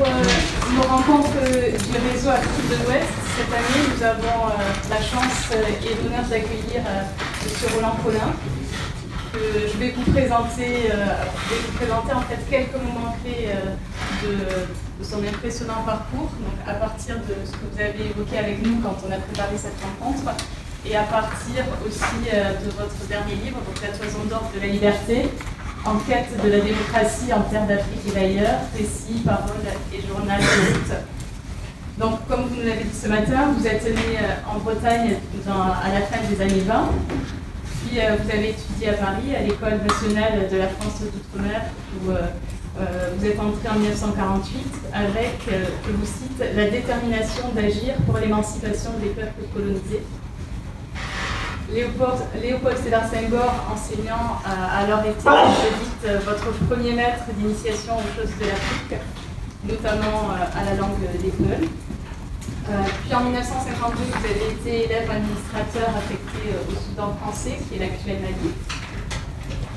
nos rencontres du réseau Afrique de l'Ouest, cette année, nous avons la chance et l'honneur d'accueillir M. Roland Collin. Je vais vous présenter en fait quelques moments clés de son impressionnant parcours, donc à partir de ce que vous avez évoqué avec nous quand on a préparé cette rencontre, et à partir aussi de votre dernier livre, donc La Toison d'or de la liberté, en quête de la démocratie en terre d'Afrique et d'ailleurs, récits, paroles et journal de lutte. Donc, comme vous nous l'avez dit ce matin, vous êtes né en Bretagne à la fin des années 20, puis vous avez étudié à Paris, à l'École nationale de la France d'Outre-mer, où vous êtes entré en 1948 avec, je vous cite, la détermination d'agir pour l'émancipation des peuples colonisés. Léopold Sédar Senghor, enseignant, a alors été, je dis, votre premier maître d'initiation aux choses de l'Afrique, notamment à la langue d'école. Puis en 1952, vous avez été élève administrateur affecté au Soudan français, qui est l'actuel Mali.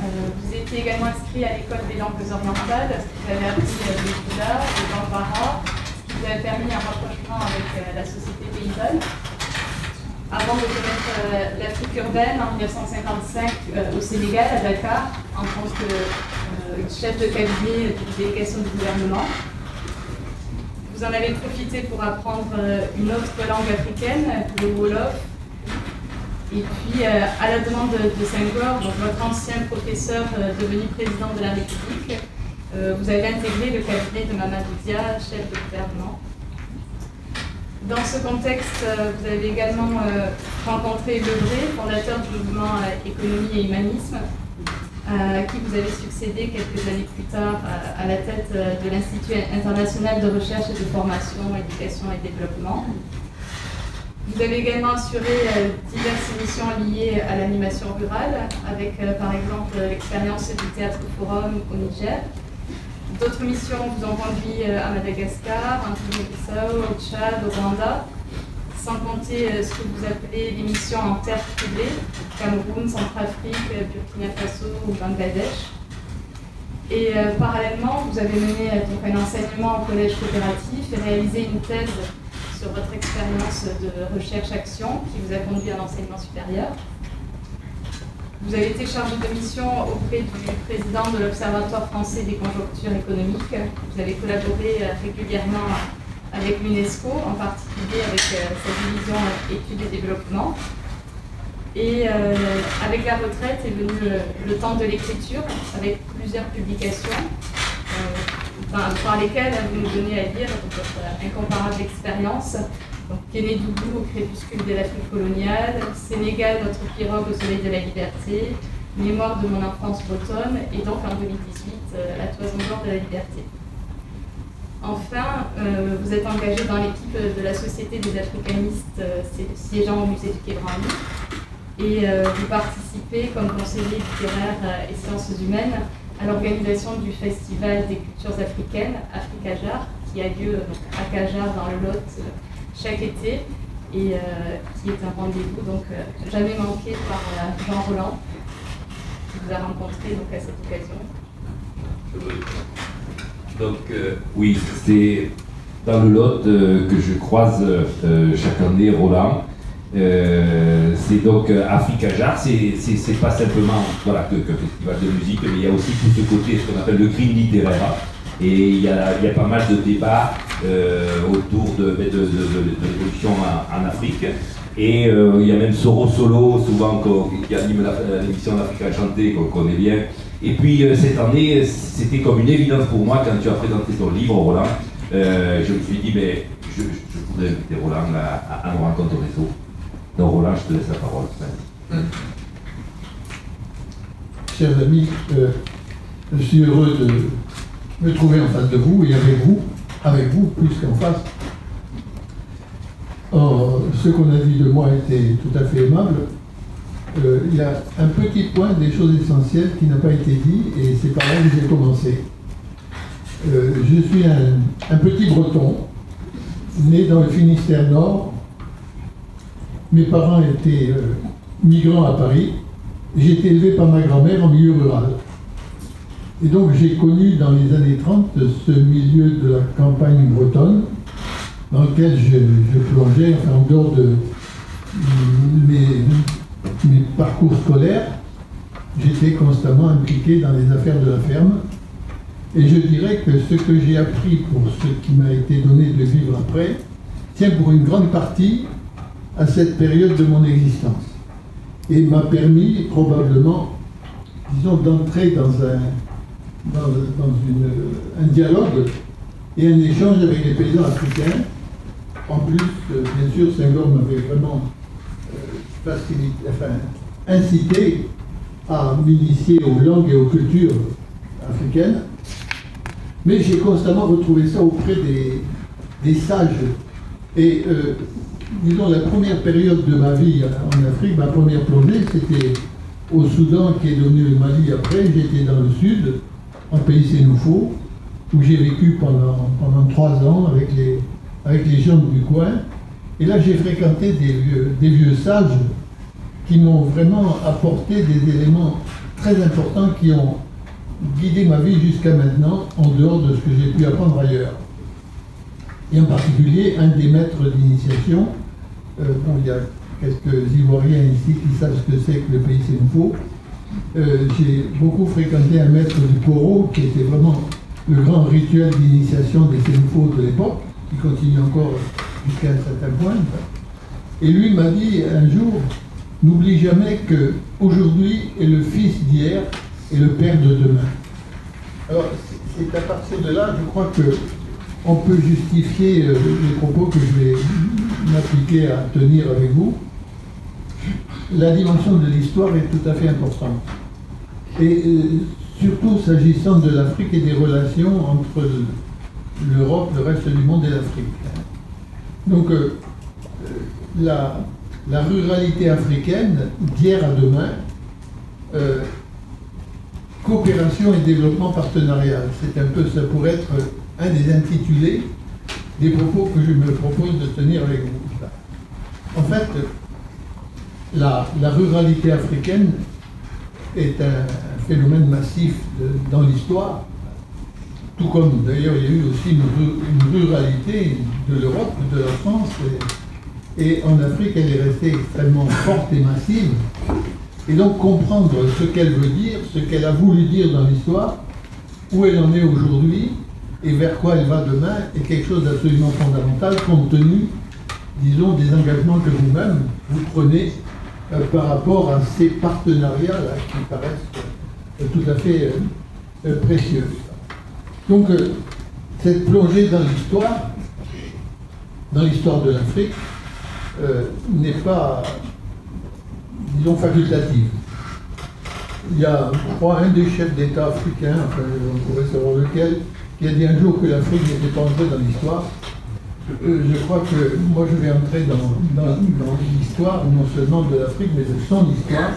Vous étiez également inscrit à l'école des langues orientales, vous avez appris le Bouddha, le Bambara, ce qui vous a permis un rapprochement avec la société paysanne. Avant de connaître l'Afrique urbaine, en 1955, au Sénégal, à Dakar, en tant que chef de cabinet d'une délégation du gouvernement. Vous en avez profité pour apprendre une autre langue africaine, le Wolof. Et puis, à la demande de Senghor, donc votre ancien professeur devenu président de la République, vous avez intégré le cabinet de Mamadou Dia, chef de gouvernement. Dans ce contexte, vous avez également rencontré Lebré, fondateur du mouvement Économie et Humanisme, à qui vous avez succédé quelques années plus tard à la tête de l'Institut international de recherche et de formation, éducation et développement. Vous avez également assuré diverses missions liées à l'animation rurale, avec par exemple l'expérience du Théâtre Forum au Niger. D'autres missions vous ont conduit à Madagascar, en Guinée-Bissau, au Tchad, au Rwanda, sans compter ce que vous appelez les missions en terre troublée, Cameroun, Centrafrique, Burkina Faso ou Bangladesh. Et parallèlement, vous avez mené donc, un enseignement au collège coopératif et réalisé une thèse sur votre expérience de recherche-action qui vous a conduit à l'enseignement supérieur. Vous avez été chargé de mission auprès du président de l'Observatoire français des conjonctures économiques. Vous avez collaboré régulièrement avec l'UNESCO, en particulier avec sa division études et développement. Et avec la retraite est venu le temps de l'écriture, avec plusieurs publications, par lesquelles vous nous donnez à lire votre incomparable expérience. Donc, Kénédougou au crépuscule de l'Afrique coloniale, Sénégal, notre pirogue au soleil de la liberté, Mémoire de mon enfance bretonne, et donc en 2018, La Toison d'or de la liberté. Enfin, vous êtes engagé dans l'équipe de la Société des africanistes siégeant au musée du Quai Branly, et vous participez comme conseiller littéraire et sciences humaines à l'organisation du Festival des cultures africaines, Africajar, qui a lieu à Cajar dans le Lot chaque été, et qui est un rendez-vous donc jamais manqué par Jean Roland, qui vous a rencontré donc, à cette occasion. Donc oui, c'est dans le Lot que je croise chaque année Roland. C'est donc Africajar, c'est pas simplement voilà, que festival de musique, mais il y a aussi tout ce côté, ce qu'on appelle le green littéraire. Et il y a pas mal de débats autour de l'évolution en Afrique. Et il y a même Soro Solo, souvent, qui anime l'émission d'Africa Chantée, qu'on connaît bien. Et puis cette année, c'était comme une évidence pour moi, quand tu as présenté ton livre, Roland, je me suis dit, mais je voudrais inviter Roland à nous rencontrer au réseau. Donc Roland, je te laisse la parole. Chers amis, je suis heureux de me trouver en face de vous et avec vous plus qu'en face. Or, ce qu'on a dit de moi était tout à fait aimable. Il y a un petit point des choses essentielles qui n'a pas été dit, et c'est par là que j'ai commencé. Je suis un petit breton, né dans le Finistère Nord. Mes parents étaient migrants à Paris. J'ai été élevé par ma grand-mère en milieu rural. Et donc j'ai connu dans les années 30 ce milieu de la campagne bretonne dans lequel je plongeais, enfin, en dehors de mes parcours scolaires, j'étais constamment impliqué dans les affaires de la ferme. Et je dirais que ce que j'ai appris pour ce qui m'a été donné de vivre après, tient pour une grande partie à cette période de mon existence. Et m'a permis probablement, disons, d'entrer dans un dialogue et un échange avec les paysans africains. En plus, bien sûr, Senghor m'avait vraiment incité à m'initier aux langues et aux cultures africaines. Mais j'ai constamment retrouvé ça auprès des sages. Et disons, la première période de ma vie en Afrique, ma première plongée, c'était au Soudan, qui est devenu le Mali après. J'étais dans le sud, en pays Sénoufo, où j'ai vécu pendant 3 ans avec les gens du coin. Et là, j'ai fréquenté des vieux sages qui m'ont vraiment apporté des éléments très importants qui ont guidé ma vie jusqu'à maintenant, en dehors de ce que j'ai pu apprendre ailleurs. Et en particulier, un des maîtres d'initiation, il y a quelques Ivoiriens ici qui savent ce que c'est que le pays Sénoufo. J'ai beaucoup fréquenté un maître du Koro, qui était vraiment le grand rituel d'initiation des Sénoufo de l'époque, qui continue encore jusqu'à un certain point. Et lui m'a dit un jour, n'oublie jamais que aujourd'hui est le fils d'hier et le père de demain. Alors, c'est à partir de là, je crois qu'on peut justifier les propos que je vais m'appliquer à tenir avec vous. La dimension de l'histoire est tout à fait importante. Et surtout s'agissant de l'Afrique et des relations entre l'Europe, le reste du monde et l'Afrique. Donc, la ruralité africaine, d'hier à demain, coopération et développement partenarial. C'est un peu, ça pourrait être un des intitulés des propos que je me propose de tenir avec vous. En fait, la ruralité africaine est un phénomène massif dans l'histoire, tout comme d'ailleurs il y a eu aussi une ruralité de l'Europe, de la France, et en Afrique elle est restée extrêmement forte et massive. Et donc comprendre ce qu'elle veut dire, ce qu'elle a voulu dire dans l'histoire, où elle en est aujourd'hui et vers quoi elle va demain est quelque chose d'absolument fondamental compte tenu, disons, des engagements que vous-même vous prenez par rapport à ces partenariats-là qui paraissent tout à fait précieux. Donc cette plongée dans l'histoire de l'Afrique, n'est pas, disons, facultative. Il y a, je crois, un des chefs d'État africains, enfin, on pourrait savoir lequel, qui a dit un jour que l'Afrique n'était pas entrée dans l'histoire. Je crois que moi je vais entrer dans l'histoire, non seulement de l'Afrique, mais de son histoire,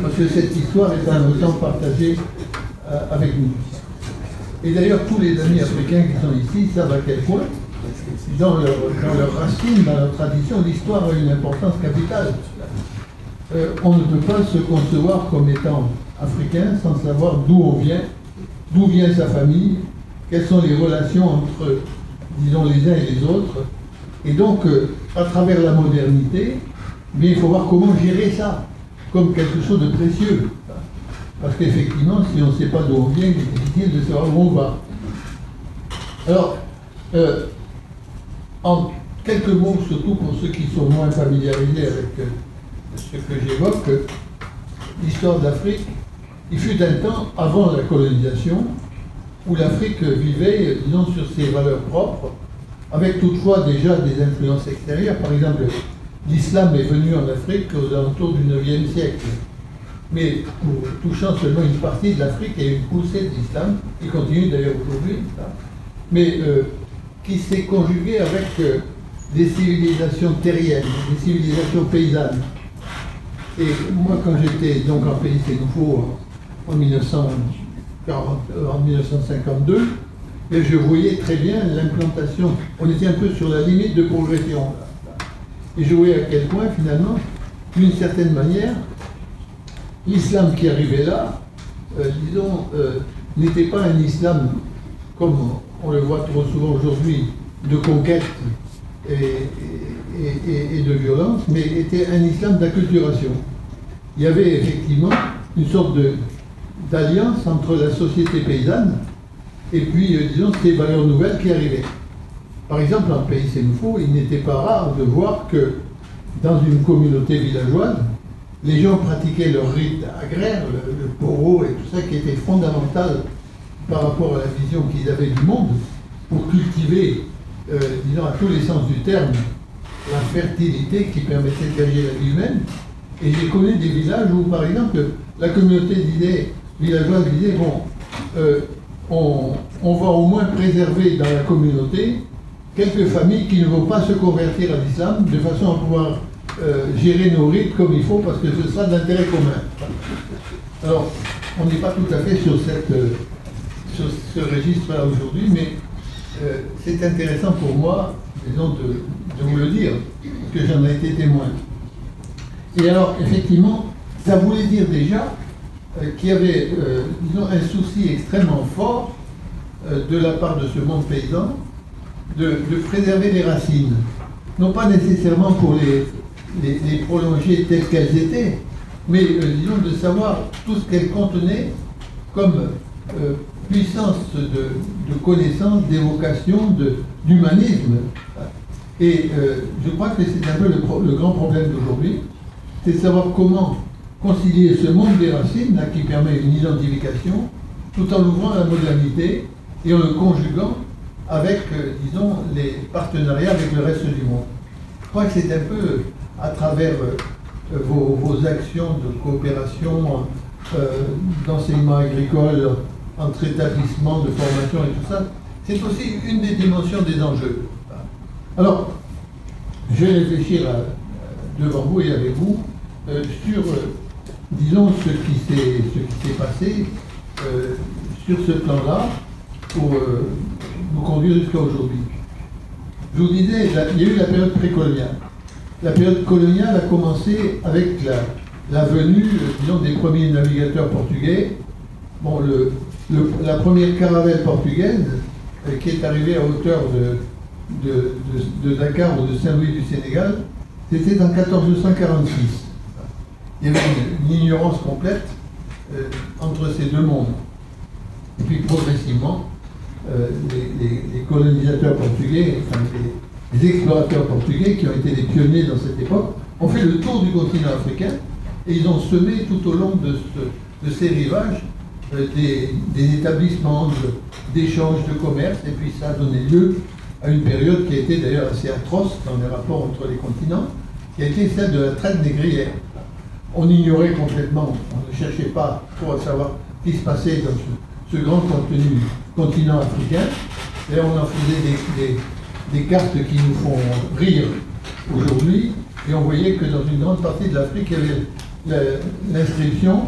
parce que cette histoire est un autant partagée avec nous. Et d'ailleurs, tous les amis africains qui sont ici savent à quel point, dans leurs racines, dans leur tradition, l'histoire a une importance capitale. On ne peut pas se concevoir comme étant africain sans savoir d'où vient sa famille, quelles sont les relations entre, disons, les uns et les autres. Et donc, à travers la modernité, bien, il faut voir comment gérer ça, comme quelque chose de précieux. Parce qu'effectivement, si on ne sait pas d'où on vient, il est difficile de savoir où on va. Alors, en quelques mots, surtout pour ceux qui sont moins familiarisés avec ce que j'évoque, l'histoire d'Afrique, il fut un temps, avant la colonisation, où l'Afrique vivait, disons, sur ses valeurs propres, avec toutefois déjà des influences extérieures. Par exemple, l'islam est venu en Afrique aux alentours du IXe siècle. Mais touchant seulement une partie de l'Afrique, il y a une poussée de l'islam, qui continue d'ailleurs aujourd'hui, mais qui s'est conjuguée avec des civilisations terriennes, des civilisations paysannes. Et moi, quand j'étais donc en pays Sénoufo en 1952, et je voyais très bien l'implantation. On était un peu sur la limite de progression. Et je voyais à quel point, finalement, d'une certaine manière, l'islam qui arrivait là, disons, n'était pas un islam, comme on le voit trop souvent aujourd'hui, de conquête et de violence, mais était un islam d'acculturation. Il y avait effectivement une sorte d'alliance entre la société paysanne et puis, disons, ces valeurs nouvelles qui arrivaient. Par exemple, en Pays Sénoufo, il n'était pas rare de voir que dans une communauté villageoise, les gens pratiquaient leur rite agraire, le poro et tout ça, qui était fondamental par rapport à la vision qu'ils avaient du monde, pour cultiver, disons, à tous les sens du terme, la fertilité qui permettait de gager la vie humaine. Et j'ai connu des villages où, par exemple, la communauté villageoise disait, bon, on va au moins préserver dans la communauté quelques familles qui ne vont pas se convertir à l'islam, de façon à pouvoir gérer nos rites comme il faut, parce que ce sera d'intérêt commun. Alors, on n'est pas tout à fait sur ce registre-là aujourd'hui, mais c'est intéressant pour moi, disons, de vous le dire, parce que j'en ai été témoin. Et alors, effectivement, ça voulait dire déjà qu'il y avait, disons, un souci extrêmement fort de la part de ce monde paysan de préserver les racines. Non pas nécessairement pour les prolonger telles qu'elles étaient, mais disons de savoir tout ce qu'elles contenaient comme puissance de connaissance, d'évocation, d'humanisme. Et je crois que c'est un peu le grand problème d'aujourd'hui, c'est de savoir comment concilier ce monde des racines, là, qui permet une identification, tout en ouvrant la modernité et en le conjuguant avec, disons, les partenariats avec le reste du monde. Je crois que c'est un peu à travers vos actions de coopération, d'enseignement agricole, entre établissements, de formation et tout ça, c'est aussi une des dimensions des enjeux. Alors, je vais réfléchir devant vous et avec vous sur, disons, ce qui s'est passé sur ce plan-là pour nous conduire jusqu'à aujourd'hui. Je vous disais, il y a eu la période précoloniale. La période coloniale a commencé avec la venue, disons, des premiers navigateurs portugais. Bon, la première caravelle portugaise qui est arrivée à hauteur de Dakar ou de Saint-Louis du Sénégal, c'était en 1446. Il y avait une ignorance complète entre ces deux mondes. Et puis progressivement, les colonisateurs portugais, enfin, les explorateurs portugais qui ont été les pionniers dans cette époque, ont fait le tour du continent africain et ils ont semé tout au long de ces rivages des établissements d'échange, de commerce, et puis ça a donné lieu à une période qui a été d'ailleurs assez atroce dans les rapports entre les continents, qui a été celle de la traite négrière. On ignorait complètement, on ne cherchait pas trop à savoir ce qui se passait dans ce grand continent africain, et on en faisait des cartes qui nous font rire aujourd'hui, et on voyait que dans une grande partie de l'Afrique, il y avait l'inscription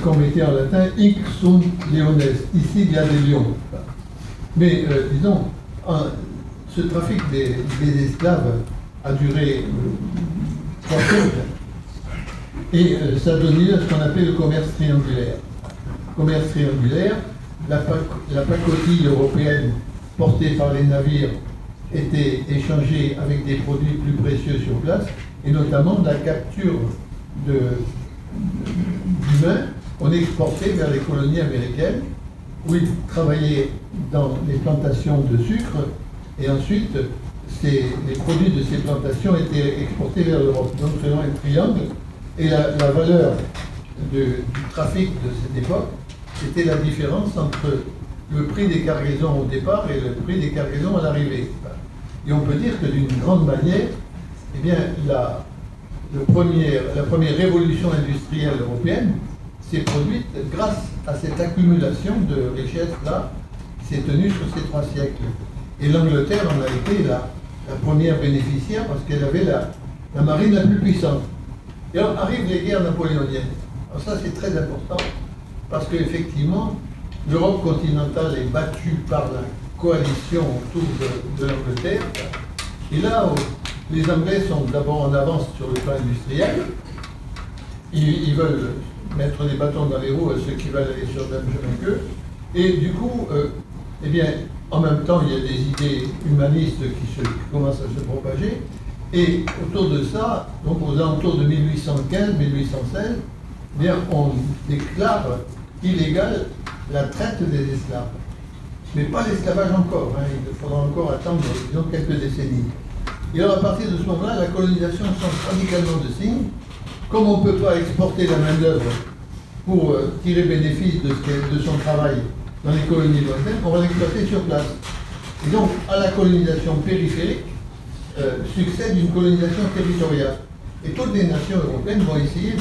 qu'on mettait en latin « Hic sunt leones », ici il y a des lions. Mais disons, ce trafic des esclaves a duré 3 siècles, et ça a donné à ce qu'on appelle le commerce triangulaire. Commerce triangulaire, la pacotille européenne portée par les navires était échangée avec des produits plus précieux sur place, et notamment la capture d'humains qu'on exportait vers les colonies américaines, où ils travaillaient dans les plantations de sucre, et ensuite les produits de ces plantations étaient exportés vers l'Europe. Donc selon un triangle, et la valeur du trafic de cette époque, c'était la différence entre le prix des cargaisons au départ et le prix des cargaisons à l'arrivée. Et on peut dire que d'une grande manière, eh bien, la première révolution industrielle européenne s'est produite grâce à cette accumulation de richesses-là qui s'est tenue sur ces 3 siècles. Et l'Angleterre en a été la première bénéficiaire parce qu'elle avait la marine la plus puissante. Et alors arrivent les guerres napoléoniennes. Alors ça c'est très important parce qu'effectivement, l'Europe continentale est battue par la coalition autour de l'Angleterre. Et là, les Anglais sont d'abord en avance sur le plan industriel. Ils veulent mettre des bâtons dans les roues à ceux qui veulent aller sur le même chemin qu'eux. Et du coup, eh bien, en même temps, il y a des idées humanistes qui commencent à se propager. Et autour de ça, donc aux alentours de 1815-1816, eh bien, on déclare illégale la traite des esclaves. Mais pas l'esclavage encore, hein, il faudra encore attendre, disons, quelques décennies. Et alors à partir de ce moment-là, la colonisation change radicalement de signe. Comme on ne peut pas exporter la main-d'œuvre pour tirer bénéfice de son travail dans les colonies lointaines, on va l'exploiter sur place. Et donc, à la colonisation périphérique, succède une colonisation territoriale. Et toutes les nations européennes vont essayer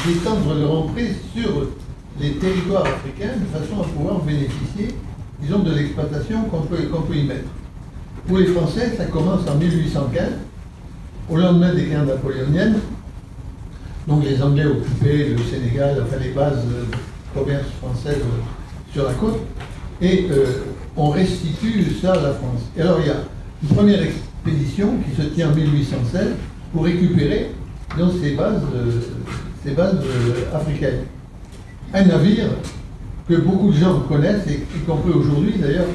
d'étendre leur emprise sur les territoires africains de façon à pouvoir bénéficier, disons, de l'exploitation qu'on peut y mettre. Pour les Français, ça commence en 1815, au lendemain des guerres napoléoniennes. Donc les Anglais occupaient le Sénégal, enfin les bases de commerce françaises sur la côte, et on restitue ça à la France. Et alors il y a une première expédition qui se tient en 1816 pour récupérer donc, ces bases africaines. Un navire que beaucoup de gens connaissent, et y compris aujourd'hui d'ailleurs,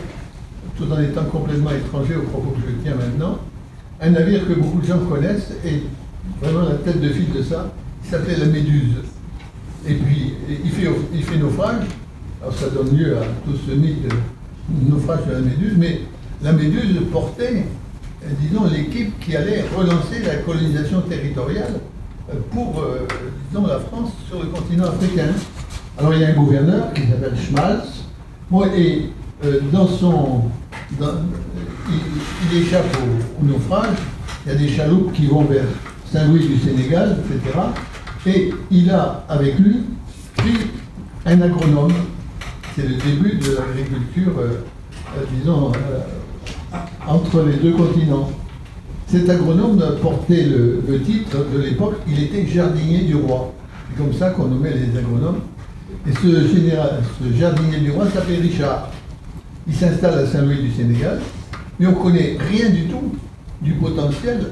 tout en étant complètement étranger au propos que je tiens maintenant, un navire que beaucoup de gens connaissent, et vraiment la tête de file de ça, il s'appelait la Méduse. Et puis, il fait naufrage, alors ça donne lieu à tout ce mythe de naufrage de la Méduse, mais la Méduse portait, disons, l'équipe qui allait relancer la colonisation territoriale pour, disons, la France sur le continent africain. Alors il y a un gouverneur qui s'appelle Schmalz, et il échappe au naufrage, il y a des chaloupes qui vont vers Saint-Louis du Sénégal, etc. Et il a avec lui pris un agronome. C'est le début de l'agriculture, disons, entre les deux continents. Cet agronome portait le titre de l'époque, il était jardinier du roi. C'est comme ça qu'on nommait les agronomes. Et ce jardinier du roi s'appelait Richard. Il s'installe à Saint-Louis du Sénégal, mais on ne connaît rien du tout du potentiel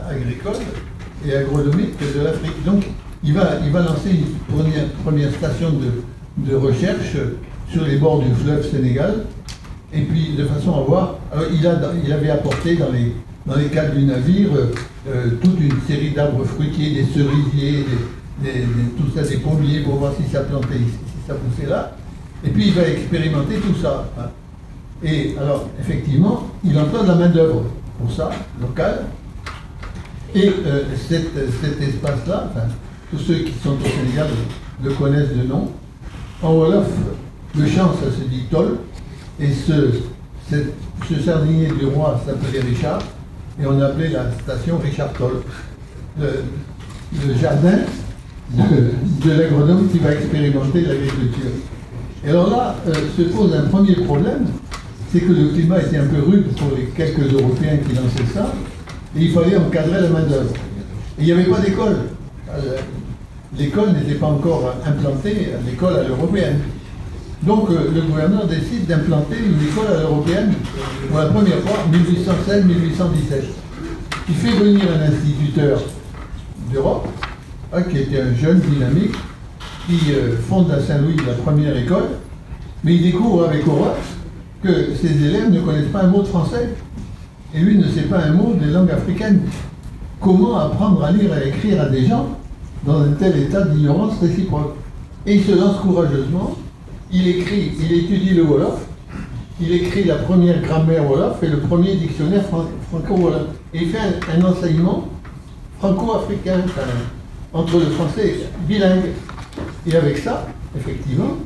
agricole et agronomique de l'Afrique. Donc, il va lancer une première station de recherche sur les bords du fleuve Sénégal, et puis de façon à voir, alors il avait apporté dans les cales du navire toute une série d'arbres fruitiers, des cerisiers, tout ça, des pommiers, pour voir si ça plantait ici, si ça poussait là, et puis il va expérimenter tout ça. Hein. Et alors, effectivement, il emploie de la main-d'œuvre pour ça, locale, et cet espace-là, enfin, tous ceux qui sont au Sénégal le connaissent de nom. En Wolof, le champ, ça se dit Tol, et ce jardinier du roi s'appelait Richard, et on appelait la station Richard Toll, le jardin de l'agronome qui va expérimenter l'agriculture. Et alors là, se pose un premier problème, c'est que le climat était un peu rude pour les quelques Européens qui lançaient ça, et il fallait encadrer la main-d'œuvre. Et il n'y avait pas d'école. L'école n'était pas encore implantée, l'école à l'européenne. Donc le gouverneur décide d'implanter une école à l'européenne pour la première fois en 1816-1817. Il fait venir un instituteur d'Europe, qui était un jeune dynamique, qui fonde à Saint-Louis la première école, mais il découvre avec horreur que ses élèves ne connaissent pas un mot de français. Et lui ne sait pas un mot des langues africaines. Comment apprendre à lire et à écrire à des gens dans un tel état d'ignorance réciproque? Et il se lance courageusement, il étudie le Wolof, il écrit la première grammaire Wolof et le premier dictionnaire franco-wolof. Et il fait un enseignement franco-africain, entre le français bilingue. Et avec ça, effectivement,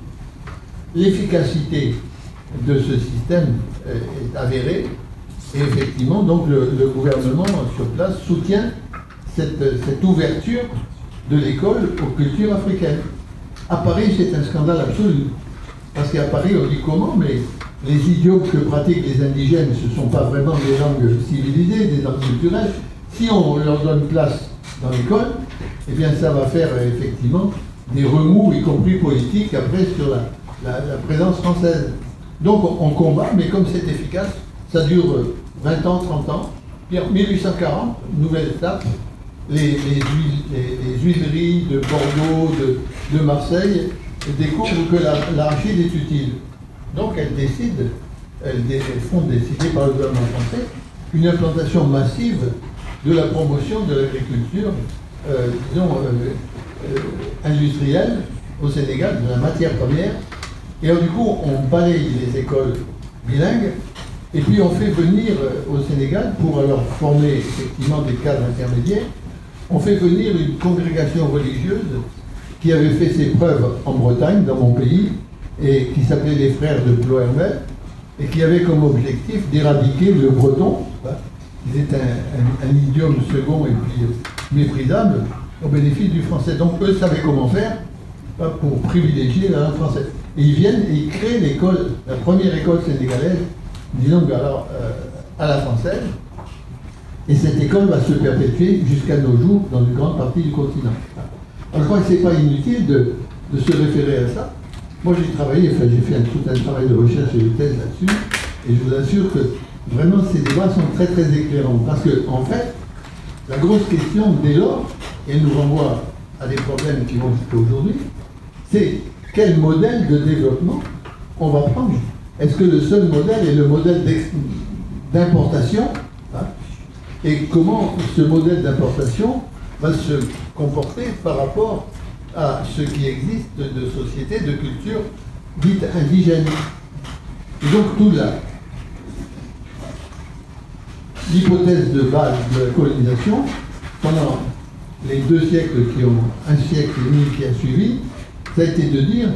l'efficacité de ce système est avérée. Et effectivement, donc le gouvernement sur place soutient cette ouverture de l'école aux cultures africaines. À Paris, c'est un scandale absolu. Parce qu'à Paris, on dit comment, mais les idiomes que pratiquent les indigènes, ce ne sont pas vraiment des langues civilisées, des langues culturelles. Si on leur donne place dans l'école, eh bien ça va faire effectivement des remous, y compris politiques, après sur la présence française. Donc on combat, mais comme c'est efficace, ça dure 20 ans, 30 ans. Puis en 1840, nouvelle étape, les huileries de Bordeaux, de Marseille découvrent que l'arachide est utile. Donc elles font décider par le gouvernement français une implantation massive de la promotion de l'agriculture, industrielle au Sénégal, de la matière première. Et alors, du coup, on balaye les écoles bilingues, et puis on fait venir au Sénégal, pour alors former effectivement des cadres intermédiaires, on fait venir une congrégation religieuse qui avait fait ses preuves en Bretagne, dans mon pays, et qui s'appelait les Frères de Ploermel, et qui avait comme objectif d'éradiquer le breton, qui est un idiome second et puis méprisable, au bénéfice du français. Donc eux savaient comment faire pour privilégier la langue française. Et ils viennent et ils créent l'école, la première école sénégalaise, disons alors à la française. Et cette école va se perpétuer jusqu'à nos jours dans une grande partie du continent. Alors je crois que ce n'est pas inutile de se référer à ça. Moi j'ai travaillé, enfin j'ai fait tout un travail de recherche et de thèse là-dessus, et je vous assure que vraiment ces débats sont très très éclairants. Parce que en fait, la grosse question dès lors, et elle nous renvoie à des problèmes qui vont jusqu'à aujourd'hui, c'est quel modèle de développement on va prendre. Est-ce que le seul modèle est le modèle d'importation, et comment ce modèle d'importation va se comporter par rapport à ce qui existe de sociétés, de cultures dites indigènes. Et donc tout là, l'hypothèse de base de la colonisation, pendant les 2 siècles qui ont, un siècle et demi qui a suivi, ça a été de dire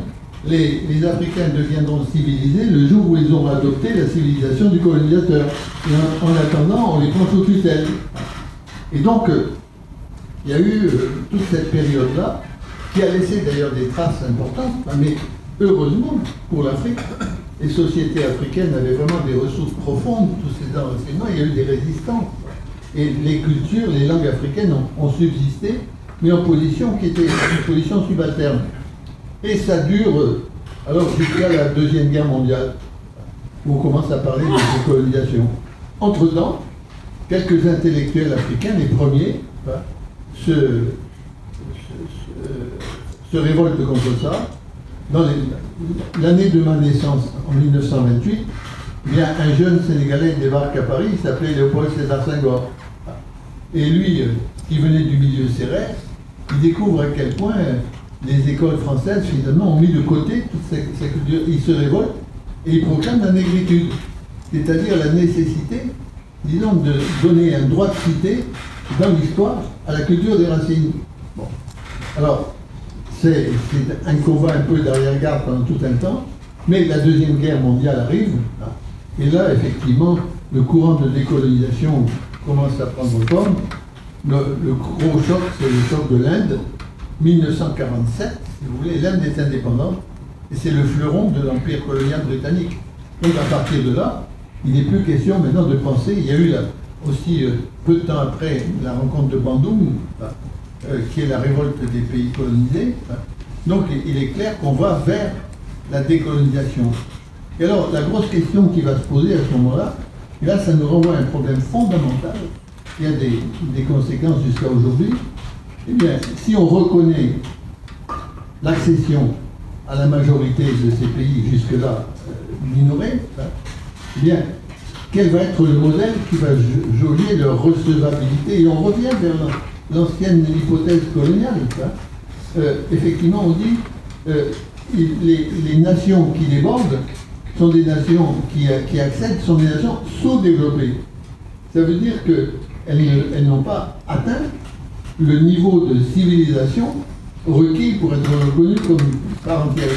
les Africains deviendront civilisés le jour où ils auront adopté la civilisation du colonisateur. Et en attendant, on les prend sous tutelle. Et donc, il y a eu toute cette période-là, qui a laissé d'ailleurs des traces importantes, mais heureusement pour l'Afrique, les sociétés africaines avaient vraiment des ressources profondes, tous ces enseignements, il y a eu des résistances. Et les cultures, les langues africaines ont subsisté, mais en position qui était une position subalterne. Et ça dure alors jusqu'à la Deuxième Guerre mondiale, où on commence à parler de décolonisation. Entre-temps, quelques intellectuels africains, les premiers, se révoltent contre ça. Dans l'année de ma naissance, en 1928, bien, un jeune Sénégalais débarque à Paris, il s'appelait Léopold Sédar Senghor. Et lui, qui venait du milieu sérère, il découvre à quel point les écoles françaises, finalement, ont mis de côté toute cette culture. Il se révolte et il proclame la négritude, c'est-à-dire la nécessité, disons, de donner un droit de cité dans l'histoire à la culture des racines. Bon. Alors, c'est un combat un peu d'arrière-garde pendant tout un temps, mais la Deuxième Guerre mondiale arrive, et là, effectivement, le courant de décolonisation commence à prendre forme. Le gros choc, c'est le choc de l'Inde, 1947, si vous voulez, l'Inde est indépendante, et c'est le fleuron de l'empire colonial britannique. Donc à partir de là, il n'est plus question maintenant de penser, il y a eu aussi peu de temps après la rencontre de Bandung, qui est la révolte des pays colonisés. Donc il est clair qu'on va vers la décolonisation. Et alors la grosse question qui va se poser à ce moment-là, et là ça nous renvoie à un problème fondamental, qui a des conséquences jusqu'à aujourd'hui. Eh bien, si on reconnaît l'accession à la majorité de ces pays jusque-là minorés, eh bien, quel va être le modèle qui va jauger leur recevabilité? Et on revient vers l'ancienne hypothèse coloniale. Effectivement, on dit les nations qui débordent sont des nations qui accèdent, sont des nations sous-développées. Ça veut dire qu'elles n'ont pas atteint le niveau de civilisation requis pour être reconnues comme part entière.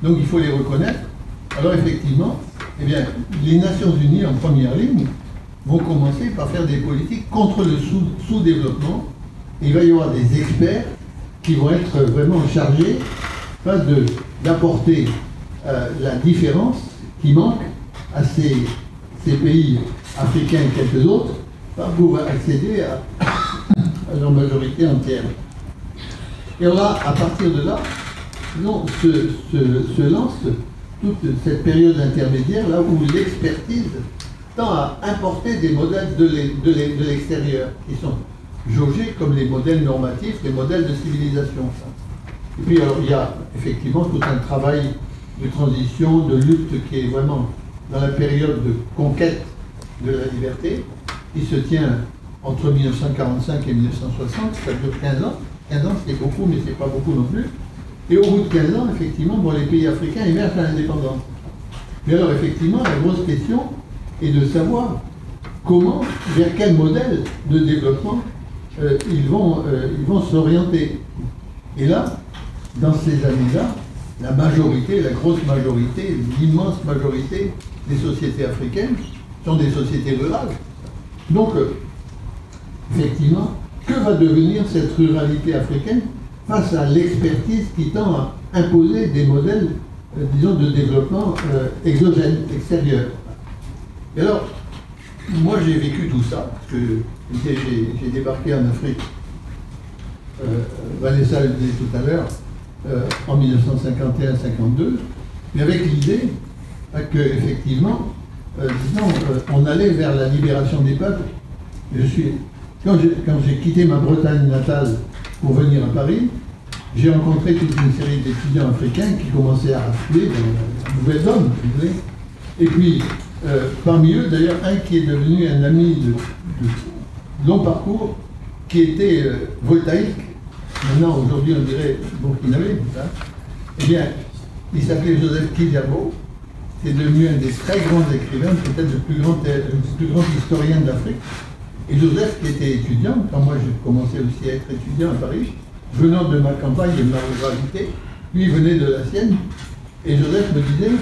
Donc il faut les reconnaître. Alors effectivement, eh bien, les Nations Unies en première ligne vont commencer par faire des politiques contre le sous-développement. Il va y avoir des experts qui vont être vraiment chargés d'apporter la différence qui manque à ces pays africains et quelques autres pour accéder à leur majorité entière. Et alors là, à partir de là, se lance toute cette période intermédiaire là où l'expertise tend à importer des modèles de l'extérieur qui sont jaugés comme les modèles normatifs, les modèles de civilisation. Et puis alors il y a effectivement tout un travail de transition, de lutte qui est vraiment dans la période de conquête de la liberté, qui se tient entre 1945 et 1960, ça dure 15 ans. 15 ans, c'est beaucoup, mais c'est pas beaucoup non plus. Et au bout de 15 ans, effectivement, bon, les pays africains émergent à l'indépendance. Mais alors, effectivement, la grosse question est de savoir comment, vers quel modèle de développement ils vont s'orienter. Et là, dans ces années-là, la majorité, la grosse majorité, l'immense majorité des sociétés africaines sont des sociétés rurales. Donc, effectivement, que va devenir cette ruralité africaine face à l'expertise qui tend à imposer des modèles, disons, de développement exogène, extérieur. Et alors, moi j'ai vécu tout ça, parce que j'ai débarqué en Afrique, Vanessa le disait tout à l'heure, en 1951-52, mais avec l'idée qu'effectivement, disons, on allait vers la libération des peuples. Quand j'ai quitté ma Bretagne natale pour venir à Paris, j'ai rencontré toute une série d'étudiants africains qui commençaient à affluer dans la nouvelle donne, si vous voulez. Et puis, parmi eux, d'ailleurs, un qui est devenu un ami de long parcours, qui était voltaïque, maintenant, aujourd'hui, on dirait burkinabé, eh bien, il s'appelait Joseph Kizerbo, c'est devenu un des très grands écrivains, peut-être le plus grand historien de l'Afrique. Et Joseph, qui était étudiant, quand moi j'ai commencé aussi à être étudiant à Paris, venant de ma campagne et de ma ruralité, lui venait de la sienne, et Joseph me disait,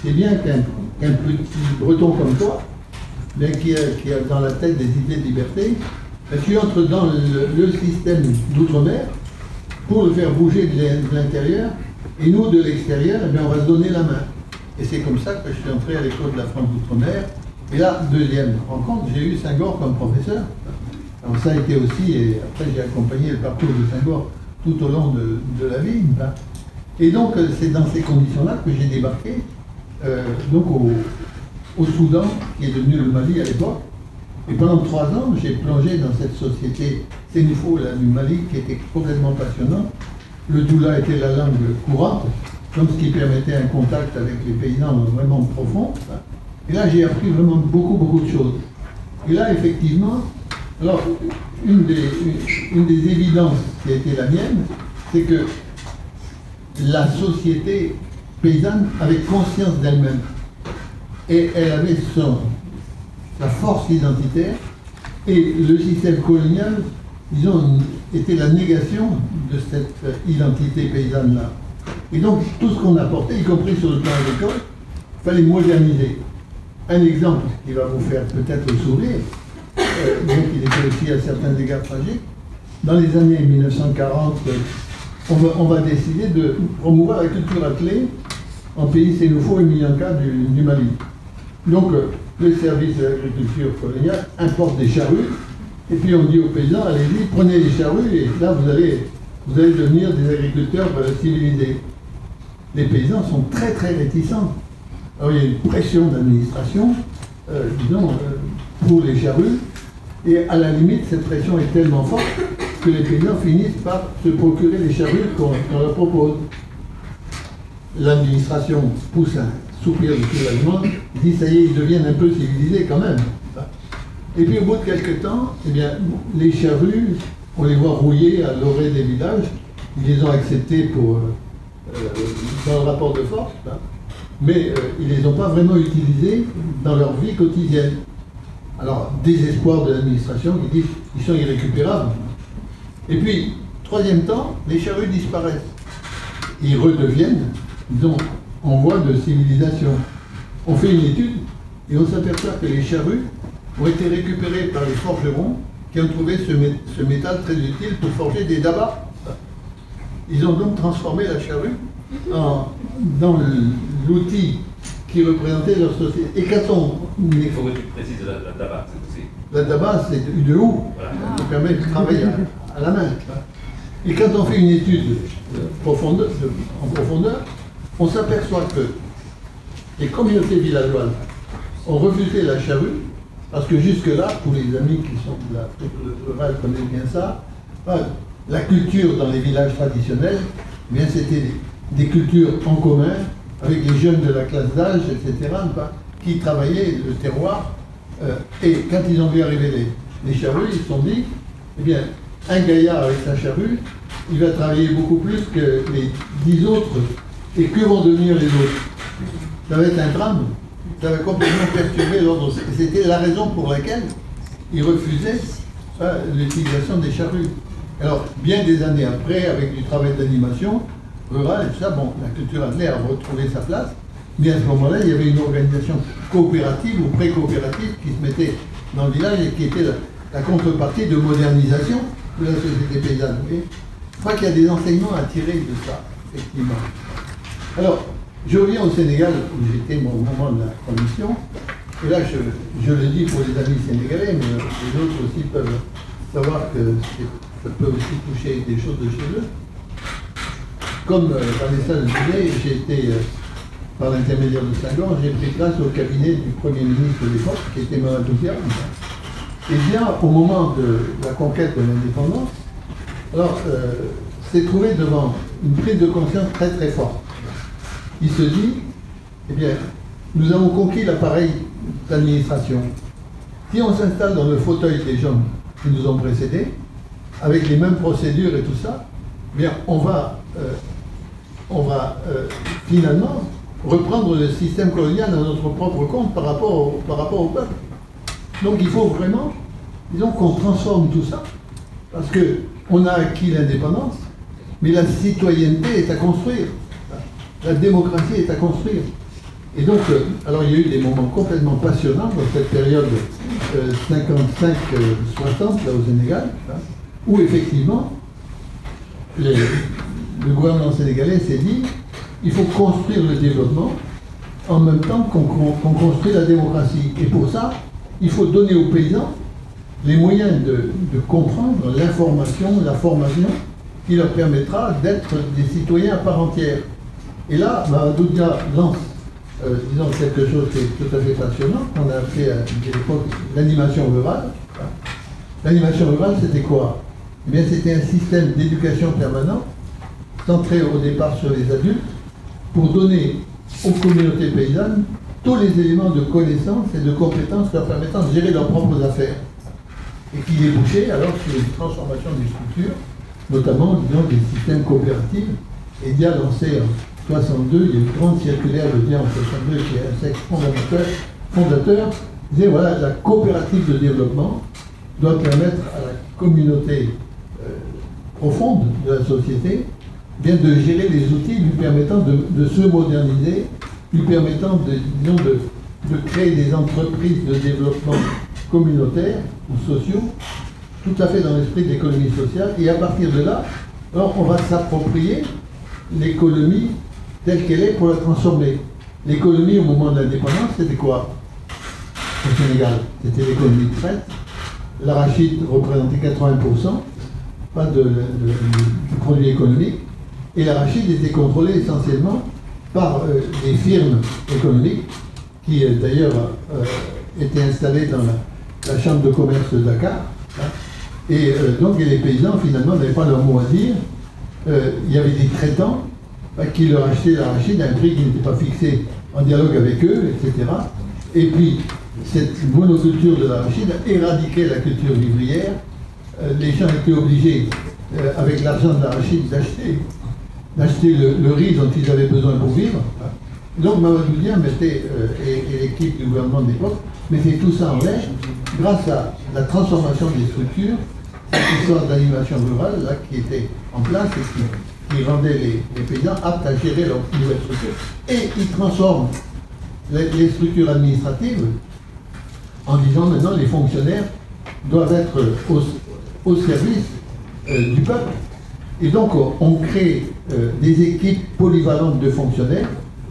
c'est bien qu'un petit breton comme toi, bien qui a dans la tête des idées de liberté, tu entres dans le système d'outre-mer pour le faire bouger de l'intérieur, et nous, de l'extérieur, eh bien, on va se donner la main. Et c'est comme ça que je suis entré à l'école de la France d'outre-mer. Et là, deuxième rencontre, j'ai eu Senghor comme professeur. Alors ça a été aussi, et après j'ai accompagné le parcours de Senghor tout au long de la vie. Et donc c'est dans ces conditions-là que j'ai débarqué donc au Soudan, qui est devenu le Mali à l'époque. Et pendant 3 ans, j'ai plongé dans cette société Sénufo du Mali, qui était complètement passionnante. Le doula était la langue courante, donc ce qui permettait un contact avec les paysans vraiment profond. Et là, j'ai appris vraiment beaucoup de choses. Et là, effectivement, alors, une des évidences qui a été la mienne, c'est que la société paysanne avait conscience d'elle-même. Et elle avait sa force identitaire. Et le système colonial, disons, était la négation de cette identité paysanne-là. Et donc, tout ce qu'on apportait, y compris sur le plan agricole, il fallait moderniser. Un exemple qui va vous faire peut-être sourire, donc il était aussi à certains égards tragique. Dans les années 1940, on va décider de promouvoir la culture attelée en pays Sénufo et Mianka du Mali. Donc, le service de l'agriculture coloniale importe des charrues, et puis on dit aux paysans, allez-y, prenez les charrues, et là vous allez devenir des agriculteurs civilisés. Les paysans sont très réticents. Alors il y a une pression d'administration, disons, pour les charrues, et à la limite, cette pression est tellement forte que les paysans finissent par se procurer les charrues qu'on leur propose. L'administration pousse un soupir de soulagement, dit ça y est, ils deviennent un peu civilisés quand même. Et puis au bout de quelques temps, eh bien, les charrues, on les voit rouiller à l'orée des villages, ils les ont acceptées dans le rapport de force, mais ils ne les ont pas vraiment utilisés dans leur vie quotidienne. Alors, désespoir de l'administration qui dit qu'ils sont irrécupérables. Et puis, troisième temps, les charrues disparaissent. Ils redeviennent, disons, en voie de civilisation. On fait une étude et on s'aperçoit que les charrues ont été récupérées par les forgerons qui ont trouvé ce métal très utile pour forger des dabas. Ils ont donc transformé la charrue dans l'outil qui représentait leur société. Et quand il faut que tu précises la daba, c'est aussi. La daba, c'est une houe qui permet de travailler à la main. Et quand on fait une étude en profondeur, on s'aperçoit que les communautés villageoises ont refusé la charrue, parce que jusque-là, pour les amis qui sont de l'Afrique rurale connaissent bien ça, la culture dans les villages traditionnels, eh bien c'était des cultures en commun, avec les jeunes de la classe d'âge, etc., qui travaillaient le terroir. Et quand ils ont vu arriver les charrues, ils se sont dit, eh bien, un gaillard avec sa charrue, il va travailler beaucoup plus que les 10 autres. Et que vont devenir les autres? Ça va être un drame. Ça va complètement perturber l'ordre. C'était la raison pour laquelle ils refusaient l'utilisation des charrues. Alors, bien des années après, avec du travail d'animation rurale et tout ça, bon, la culture attelée a retrouvé sa place. Mais à ce moment-là, il y avait une organisation coopérative ou pré-coopérative qui se mettait dans le village et qui était la contrepartie de modernisation de la société paysanne. Vous voyez, je crois qu'il y a des enseignements à tirer de ça, effectivement. Alors, je reviens au Sénégal, où j'étais au moment de la commission. Et là, je le dis pour les amis sénégalais, mais les autres aussi peuvent savoir que ça peut aussi toucher des choses de chez eux. Comme Vanessa le disait, j'ai été, par l'intermédiaire de Senghor, j'ai pris place au cabinet du Premier ministre de l'époque, qui était Mamadou Dia. Et bien, au moment de la conquête de l'indépendance, alors, s'est trouvé devant une prise de conscience très très forte. Il se dit, eh bien, nous avons conquis l'appareil d'administration. Si on s'installe dans le fauteuil des gens qui nous ont précédés, avec les mêmes procédures et tout ça, eh bien, on va finalement reprendre le système colonial à notre propre compte par rapport au peuple. Donc il faut vraiment, disons, qu'on transforme tout ça, parce qu'on a acquis l'indépendance, mais la citoyenneté est à construire. La démocratie est à construire. Et donc, alors il y a eu des moments complètement passionnants dans cette période 55-60 là au Sénégal, où effectivement, le gouvernement sénégalais s'est dit, il faut construire le développement en même temps qu'on construit la démocratie. Et pour ça, il faut donner aux paysans les moyens de comprendre l'information, la formation qui leur permettra d'être des citoyens à part entière. Et là, Mamadou Dia lance, disons, quelque chose qui est tout à fait passionnant, qu'on a appelé à l'époque l'animation rurale. L'animation rurale, c'était quoi? Eh bien, c'était un système d'éducation permanent, centré au départ sur les adultes, pour donner aux communautés paysannes tous les éléments de connaissance et de compétences leur permettant de gérer leurs propres affaires. Et qui débouchait alors sur une transformation des structures, notamment, disons, des systèmes coopératifs. Et Dia lancé en 62, il y a une grande circulaire de Dia en 62 qui est un texte fondateur, disait voilà, la coopérative de développement doit permettre à la communauté profonde de la société bien de gérer les outils lui permettant de se moderniser, lui permettant de créer des entreprises de développement communautaires ou sociaux, tout à fait dans l'esprit de l'économie sociale. Et à partir de là, alors on va s'approprier l'économie telle qu'elle est pour la transformer. L'économie au moment de l'indépendance, c'était quoi au Sénégal? C'était l'économie de traite. L'arachide représentait 80% pas du produit économique. Et l'arachide était contrôlé essentiellement par des firmes économiques qui d'ailleurs étaient installées dans la chambre de commerce de Dakar. Et donc les paysans finalement n'avaient pas leur mot à dire. Il y avait des traitants qui leur achetaient l'arachide à un prix qui n'était pas fixé en dialogue avec eux, etc. Et puis cette monoculture de l'arachide éradiquait la culture vivrière. Les gens étaient obligés, avec l'argent de l'arachide, d'acheter le riz dont ils avaient besoin pour vivre. Donc Mamadou Dia mettait, et l'équipe du gouvernement de l'époque, mettait tout ça en l'air grâce à la transformation des structures, cette histoire d'animation rurale là, qui était en place et qui rendait les paysans aptes à gérer leurs nouvelles structures. Et ils transforment les structures administratives en disant maintenant les fonctionnaires doivent être au service du peuple. Et donc on crée des équipes polyvalentes de fonctionnaires,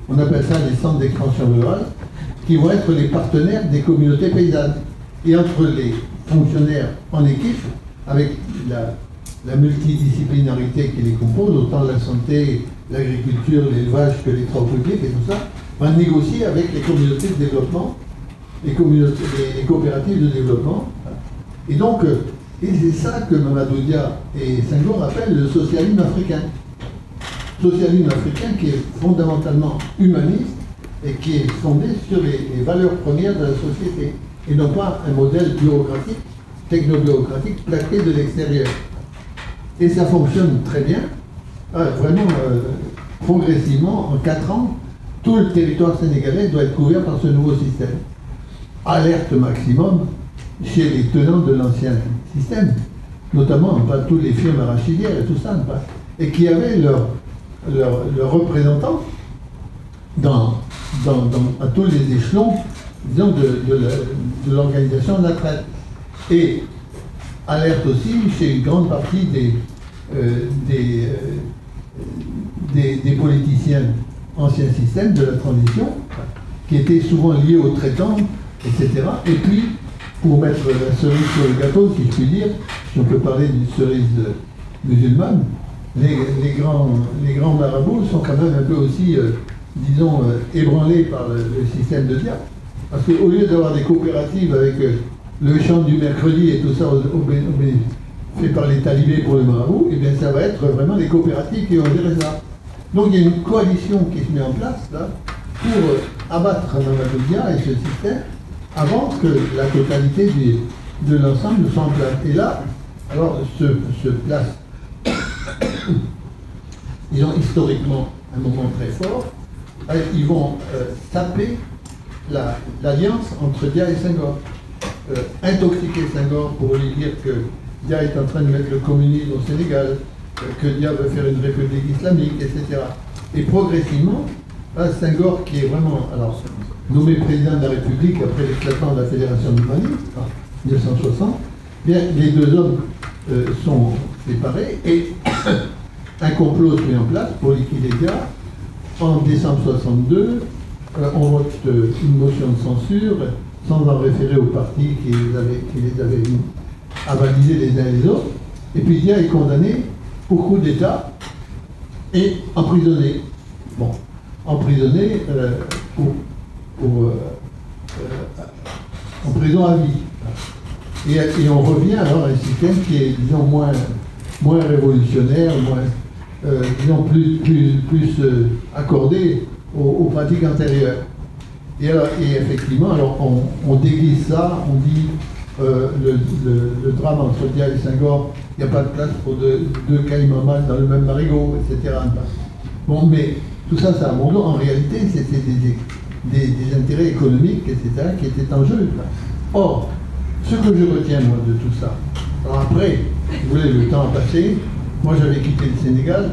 on appelle ça les centres d'expansion rurale, qui vont être les partenaires des communautés paysannes. Et entre les fonctionnaires en équipe, avec la multidisciplinarité qui les compose, autant la santé, l'agriculture, l'élevage que les travaux publics et tout ça, va négocier avec les communautés de développement, les coopératives de développement. Et donc, et c'est ça que Mamadou Dia et Senghor appellent le socialisme africain. socialisme africain qui est fondamentalement humaniste et qui est fondé sur les valeurs premières de la société, et non pas un modèle bureaucratique, techno-bureaucratique, plaqué de l'extérieur. Et ça fonctionne très bien. Vraiment, progressivement, en 4 ans, tout le territoire sénégalais doit être couvert par ce nouveau système. Alerte maximum chez les tenants de l'ancien système, notamment pas tous les firmes arachidières et tout ça, et qui avaient leurs représentants à tous les échelons, disons, de l'organisation de la traite. Et alerte aussi chez une grande partie des politiciens ancien système de la transition, qui étaient souvent liés aux traitants, etc. Et puis, pour mettre la cerise sur le gâteau, si je puis dire, si on peut parler d'une cerise musulmane, les grands marabouts sont quand même un peu aussi, disons, ébranlés par le système de diable. Parce qu'au lieu d'avoir des coopératives avec le chant du mercredi et tout ça fait par les talibés pour les marabouts, eh bien ça va être vraiment les coopératives qui vont gérer ça. Donc il y a une coalition qui se met en place là pour abattre Mamadou Dia et ce système avant que la totalité de l'ensemble soit en place. Et là, alors se place, ils ont historiquement un moment très fort, ils vont taper l'alliance entre Dia et Senghor. Intoxiquer Senghor pour lui dire que Dia est en train de mettre le communisme au Sénégal, que Dia veut faire une république islamique, etc. Et progressivement, Senghor, qui est vraiment nommé président de la République après l'éclatement de la Fédération du Mali, en 1960, bien, les deux hommes sont séparés et un complot se met en place pour liquider Dia. En décembre 62, on vote une motion de censure sans en référer aux partis qui les avaient avalisés les uns les autres. Et puis Dia est condamné pour coup d'État et emprisonné. Bon, emprisonné en prison à vie. Et on revient alors à un système qui est, disons, moins révolutionnaire, disons, plus accordé aux pratiques antérieures. Et effectivement, alors on déguise ça, on dit le drame entre Dia et Senghor, il n'y a pas de place pour deux caïmans mâles dans le même marigot, etc. Bon, mais tout ça, c'est un monde. En réalité, c'était des intérêts économiques, etc., qui étaient en jeu. Or, ce que je retiens, moi, de tout ça, alors après, vous voulez, le temps a passé, moi j'avais quitté le Sénégal,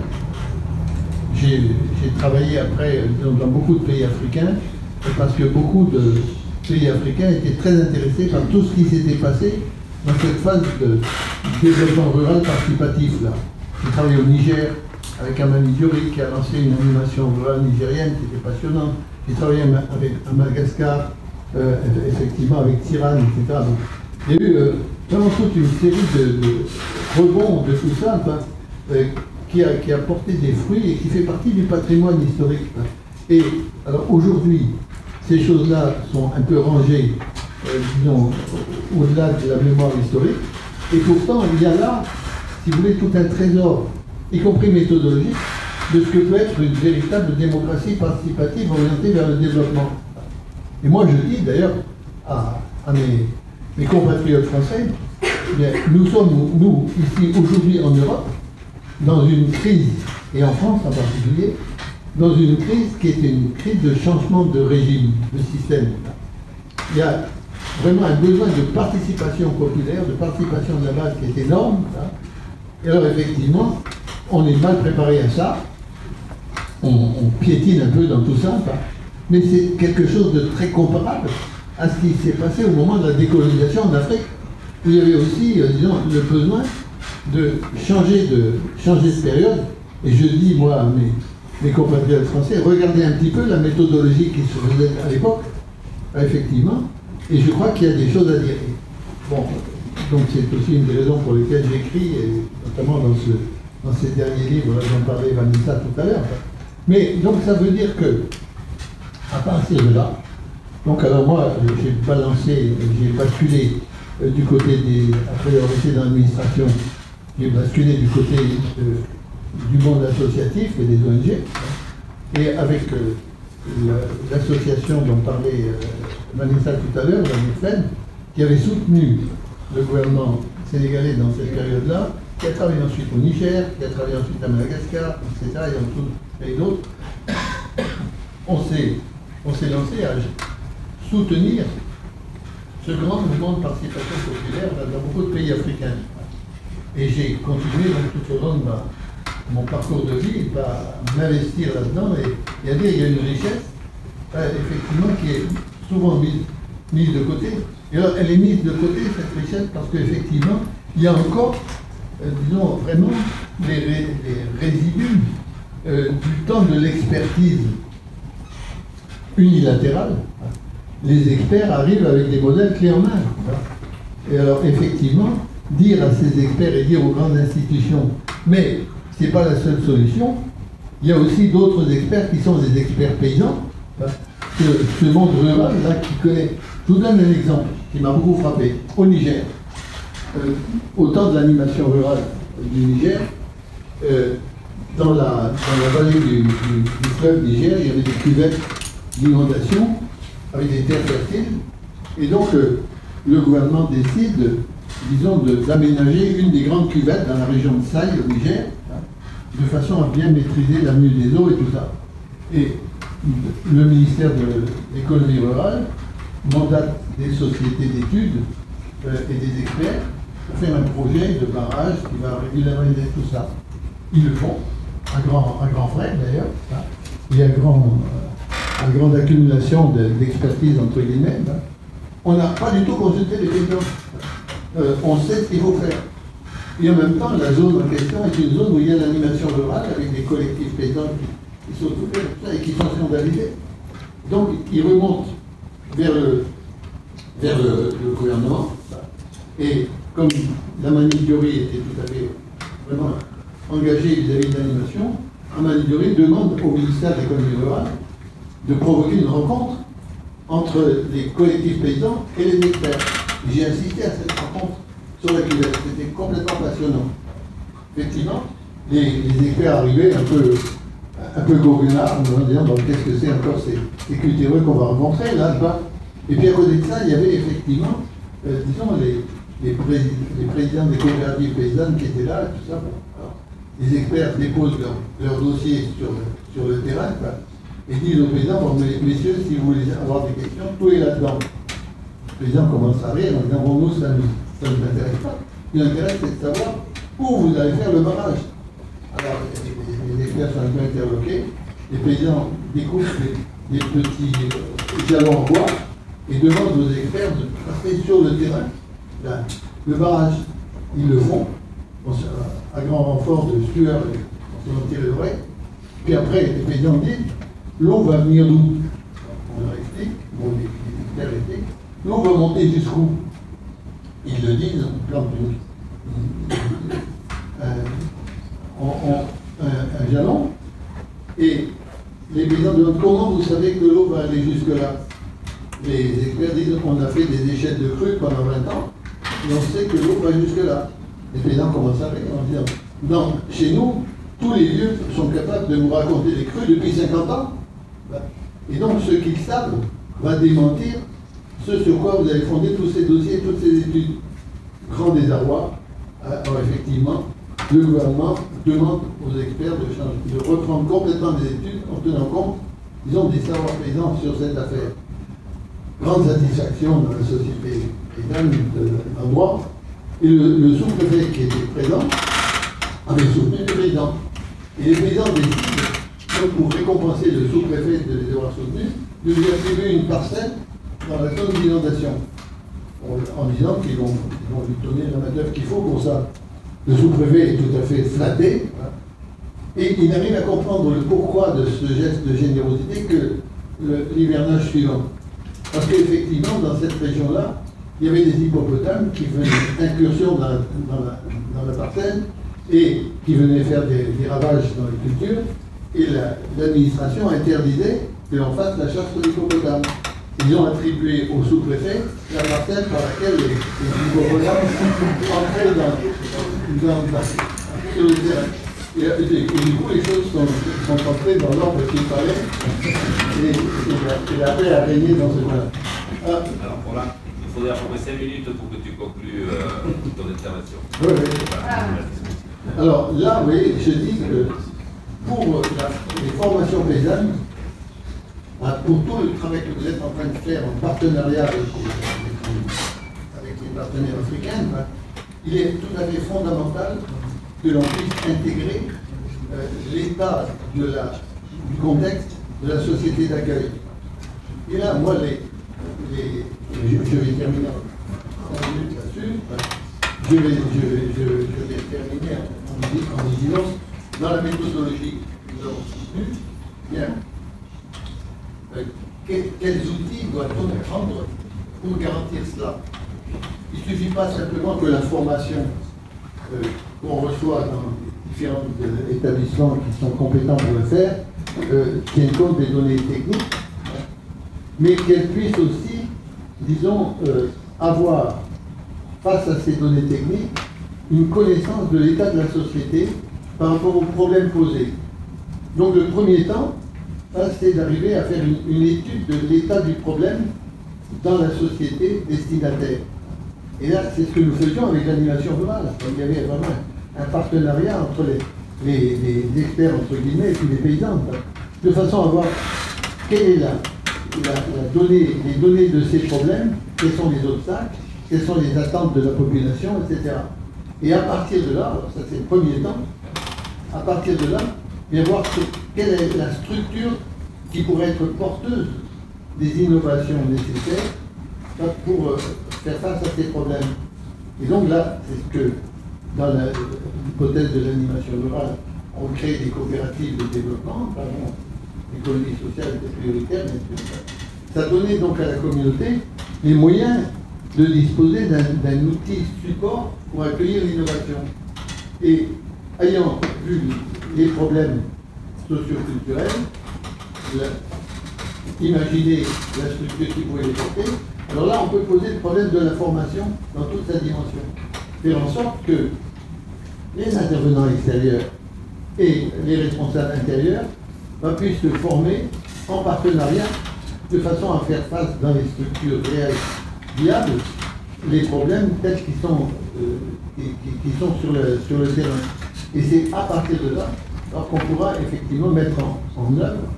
j'ai travaillé après dans beaucoup de pays africains, parce que beaucoup de pays africains étaient très intéressés par tout ce qui s'était passé dans cette phase de développement rural participatif. Là. J'ai travaillé au Niger avec Amani Diori qui a lancé une animation rurale nigérienne qui était passionnante. J'ai travaillé à Madagascar, effectivement avec Tirane, etc. Donc, il y a eu vraiment toute une série de rebonds de tout ça qui a porté des fruits et qui fait partie du patrimoine historique. Et alors aujourd'hui, ces choses-là sont un peu rangées, disons, au-delà de la mémoire historique. Et pourtant, il y a là, si vous voulez, tout un trésor, y compris méthodologique, de ce que peut être une véritable démocratie participative orientée vers le développement. Et moi, je dis d'ailleurs à mes compatriotes français, bien, nous sommes, nous, ici, aujourd'hui en Europe, dans une crise, et en France en particulier, dans une crise qui est une crise de changement de régime, de système. Il y a vraiment un besoin de participation populaire, de participation de la base qui est énorme. Et alors effectivement, on est mal préparé à ça, on piétine un peu dans tout ça, mais c'est quelque chose de très comparable à ce qui s'est passé au moment de la décolonisation en Afrique, où il y avait aussi, disons, le besoin de changer de période. Et je dis, moi, à mes compatriotes français, regardez un petit peu la méthodologie qui se faisait à l'époque, effectivement, et je crois qu'il y a des choses à dire. Bon, donc c'est aussi une des raisons pour lesquelles j'écris, et notamment dans ces derniers livres, j'en parlais Vanessa tout à l'heure. Mais donc ça veut dire que, à partir de là, donc alors moi j'ai basculé du côté après avoir été dans l'administration, j'ai basculé du côté du monde associatif et des ONG, et avec l'association dont parlait Vanessa tout à l'heure, la MIFEN, qui avait soutenu le gouvernement sénégalais dans cette période-là, qui a travaillé ensuite au Niger, qui a travaillé ensuite à Madagascar, etc., et en tout pays d'autres, on s'est lancé à soutenir ce grand mouvement de participation populaire dans beaucoup de pays africains. Et j'ai continué donc, tout au long de mon parcours de vie à m'investir là-dedans et à dire qu'il y a une richesse, effectivement, qui est souvent mise de côté. Et alors, elle est mise de côté, cette richesse, parce qu'effectivement, il y a encore, disons, vraiment les résidus du temps de l'expertise unilatérale. Les experts arrivent avec des modèles clés en main. Et alors, effectivement, dire à ces experts et dire aux grandes institutions, mais ce n'est pas la seule solution, il y a aussi d'autres experts qui sont des experts paysans. Ce monde rural, là, qui connaît. Je vous donne un exemple qui m'a beaucoup frappé. Au Niger, au temps de l'animation rurale du Niger, dans la vallée du fleuve Niger, il y avait des cuvettes d'inondation avec des terres fertiles. Et donc, le gouvernement décide, disons, d'aménager une des grandes cuvettes dans la région de Saï, au Niger, de façon à bien maîtriser la mue des eaux et tout ça. Et le ministère de l'économie rurale mandate des sociétés d'études et des experts pour faire un projet de barrage qui va régulariser tout ça. Ils le font, un grand frère d'ailleurs. Il y a une grande accumulation d'expertise entre guillemets. On n'a pas du tout consulté les paysans. On sait ce qu'il faut faire. Et en même temps, la zone en question est une zone où il y a l'animation rurale avec des collectifs paysans qui sont occupés de ça et qui sont scandalisés. Donc, ils remontent vers le gouvernement. Et comme la Manidori était tout à fait vraiment engagée vis-à-vis de l'animation, la Manidori demande au ministère de l'économie rurale de provoquer une rencontre entre les collectifs paysans et les experts. J'ai assisté à cette rencontre sur la cuvette. C'était complètement passionnant. Effectivement, les experts arrivaient un peu goguenards, en disant bon, qu'est-ce que c'est encore ces cultures qu'on va rencontrer là-bas. Et puis à côté de ça, il y avait effectivement, disons, les présidents des coopératives paysannes qui étaient là, tout ça. Alors, les experts déposent leur dossier sur le terrain, quoi, et disent aux paysans, bon, messieurs, si vous voulez avoir des questions, tout est là-dedans. Les paysans commencent à rire en disant, bon, nous, ça ne nous intéresse pas. Ce qui nous intéresse, c'est de savoir où vous allez faire le barrage. Alors, les experts sont un peu interloqués, les paysans découvrent des petits jalons en bois et demandent aux experts de passer sur le terrain le barrage. Ils le font, à grand renfort de sueur et on s'en tire les oreilles. Puis après, les paysans disent, l'eau va venir d'où? On leur explique, bon, les experts expliquent, l'eau va monter jusqu'où? Ils le disent, on plante un jalon, et les paysans demandent comment vous savez que l'eau va aller jusque-là. Les experts disent on a fait des échelles de crues pendant 20 ans, et on sait que l'eau va jusque-là. Les paysans commencent à rire en disant non, chez nous, tous les vieux sont capables de nous raconter des crues depuis 50 ans. Et donc ce qu'ils savent va démentir ce sur quoi vous avez fondé tous ces dossiers, toutes ces études. Grand désarroi. Alors effectivement, le gouvernement demande aux experts de reprendre complètement les études en tenant compte, disons, des savoirs paysans sur cette affaire. Grande satisfaction dans la société paysanne de l'endroit. Et le sous-préfet qui était présent avait soutenu les paysans. Et les paysans décident, pour récompenser le sous-préfet de les avoir soutenus, de lui attribuer une parcelle dans la zone d'inondation, en disant qu'ils vont lui donner la main-d'œuvre qu'il faut pour ça. Le sous-préfet est tout à fait flatté, hein, et il arrive à comprendre le pourquoi de ce geste de générosité que l'hivernage suivant. Parce qu'effectivement, dans cette région-là, il y avait des hippopotames qui faisaient incursion dans la parcelle et qui venaient faire des ravages dans les cultures, et l'administration interdisait que l'on fasse la chasse aux hippopotames. Ils ont attribué au sous-préfet la parcelle par laquelle les hippopotames entraient sur le terrain. du coup, les choses sont entrées dans l'ordre qu'il fallait, et la paix a régné dans ce cas-là. Alors voilà, il faudrait à peu près 5 minutes pour que tu conclues ton intervention. Oui, oui. Alors là, oui, je dis que pour les formations paysannes, pour tout le travail que vous êtes en train de faire en partenariat avec les partenaires africains, il est tout à fait fondamental que l'on puisse intégrer l'état du contexte de la société d'accueil. Et là, moi, je vais terminer en 5 minutes là-dessus. Je vais terminer en disant, dans la méthodologie que nous avons soutenue, bien, quels outils doit-on prendre pour garantir cela? Il ne suffit pas simplement que la formation qu'on reçoit dans différents établissements qui sont compétents pour le faire tienne compte des données techniques, mais qu'elle puisse aussi, disons, avoir, face à ces données techniques, une connaissance de l'état de la société par rapport aux problèmes posés. Donc le premier temps, c'est d'arriver à faire une étude de l'état du problème dans la société destinataire. Et là, c'est ce que nous faisions avec l'animation rurale. Il y avait vraiment un partenariat entre les experts, entre guillemets, et puis les paysans, de façon à voir quelle est les données de ces problèmes, quels sont les obstacles, quelles sont les attentes de la population, etc. Et à partir de là, alors ça c'est le premier temps, à partir de là, bien voir quelle est la structure qui pourrait être porteuse des innovations nécessaires pour faire face à ces problèmes. Et donc là, c'est ce que, dans l'hypothèse de l'animation rurale, on crée des coopératives de développement, l'économie sociale était prioritaire, bien sûr. Ça donnait donc à la communauté les moyens de disposer d'un outil support pour accueillir l'innovation. Et ayant vu les problèmes socio-culturels, imaginer la structure qui pouvait les porter, alors là on peut poser le problème de la formation dans toute sa dimension. Faire en sorte que les intervenants extérieurs et les responsables intérieurs puissent se former en partenariat de façon à faire face dans les structures réelles viables les problèmes tels qu'ils sont, sur le terrain. Et c'est à partir de là qu'on pourra effectivement mettre en œuvre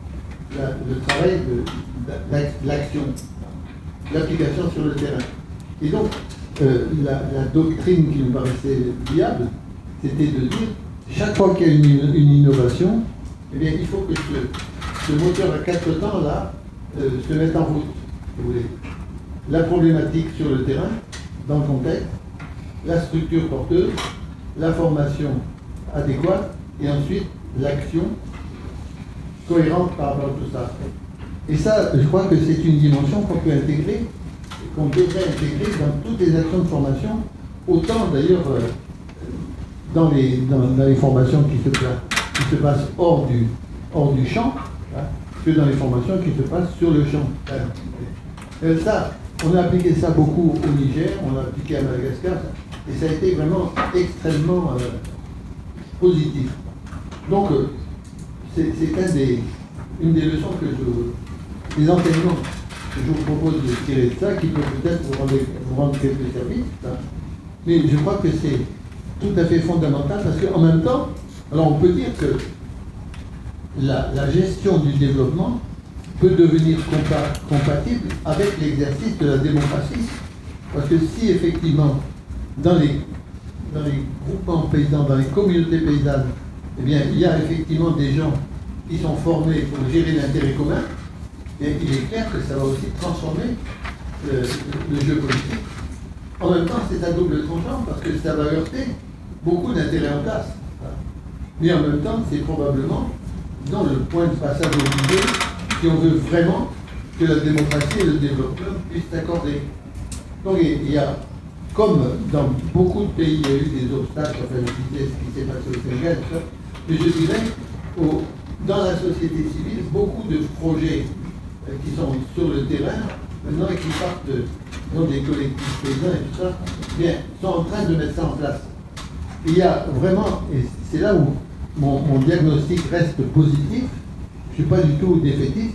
le travail de l'action, l'application sur le terrain. Et donc, la doctrine qui nous paraissait viable, c'était de dire, chaque fois qu'il y a une innovation, eh bien, il faut que ce moteur à 4 temps là se mette en route, si vous voulez. La problématique sur le terrain, dans le contexte, la structure porteuse, la formation adéquate, et ensuite l'action cohérente par rapport à tout ça. Et ça, je crois que c'est une dimension qu'on peut intégrer, qu'on devrait intégrer dans toutes les actions de formation, autant d'ailleurs dans les formations qui se passent hors du champ, hein, que dans les formations qui se passent sur le champ. Ça, on a appliqué ça beaucoup au Niger, on l'a appliqué à Madagascar, et ça a été vraiment extrêmement positif. Donc, c'est une des leçons des enseignements que je vous propose de tirer de ça, qui peut peut-être vous rendre quelques services. Hein. Mais je crois que c'est tout à fait fondamental, parce qu'en même temps, alors on peut dire que la gestion du développement peut devenir compatible avec l'exercice de la démocratie. Parce que si effectivement, dans les groupements paysans, dans les communautés paysannes, eh bien, il y a effectivement des gens qui sont formés pour gérer l'intérêt commun, et il est clair que ça va aussi transformer le jeu politique. En même temps, c'est à double tranchant, parce que ça va heurter beaucoup d'intérêts en place. Mais en même temps, c'est probablement dans le point de passage obligé si on veut vraiment que la démocratie et le développement puissent s'accorder. Donc il y a, comme dans beaucoup de pays, il y a eu des obstacles, enfin je disais ce qui s'est passé au Sénégal, mais je dirais, dans la société civile, beaucoup de projets qui sont sur le terrain, maintenant, et qui partent des collectifs paysans et tout ça, bien, sont en train de mettre ça en place. Il y a vraiment, et c'est là où mon diagnostic reste positif. Je ne suis pas du tout défaitiste.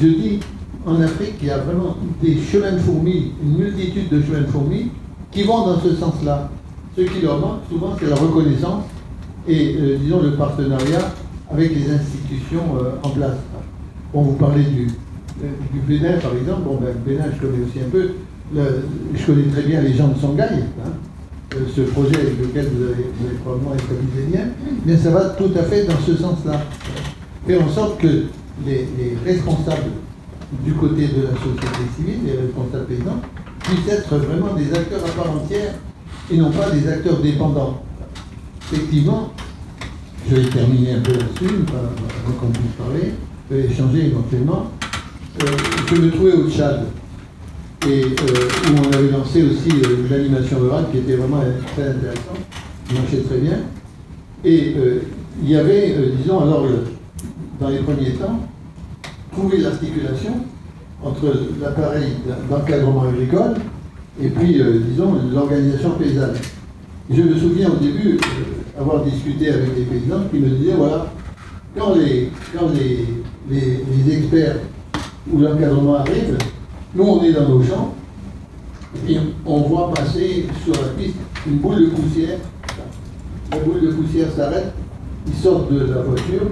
Je dis, en Afrique, il y a vraiment des chemins de fourmis, une multitude de chemins de fourmis qui vont dans ce sens-là. Ce qui leur manque souvent, c'est la reconnaissance et, disons, le partenariat avec les institutions en place. Bon, vous parlez du Bénin, par exemple. Bon, ben, le Bénin, je connais aussi un peu. Je connais très bien les gens de Songhai, ce projet avec lequel vous avez probablement établi des liens. Mais ça va tout à fait dans ce sens-là. Faire en sorte que les responsables du côté de la société civile, les responsables paysans, puissent être vraiment des acteurs à part entière et non pas des acteurs dépendants. Effectivement, je vais terminer un peu là-dessus, avant qu'on puisse parler, échanger éventuellement. Je me trouvais au Tchad, et où on avait lancé aussi l'animation rurale qui était vraiment très intéressante, qui marchait très bien. Et il y avait, disons, alors, dans les premiers temps, trouver l'articulation entre l'appareil d'encadrement agricole et puis, disons, l'organisation paysanne. Je me souviens au début avoir discuté avec des paysans qui me disaient, voilà, quand les experts ou l'encadrement arrivent, nous on est dans nos champs, et on voit passer sur la piste une boule de poussière. La boule de poussière s'arrête, ils sortent de la voiture,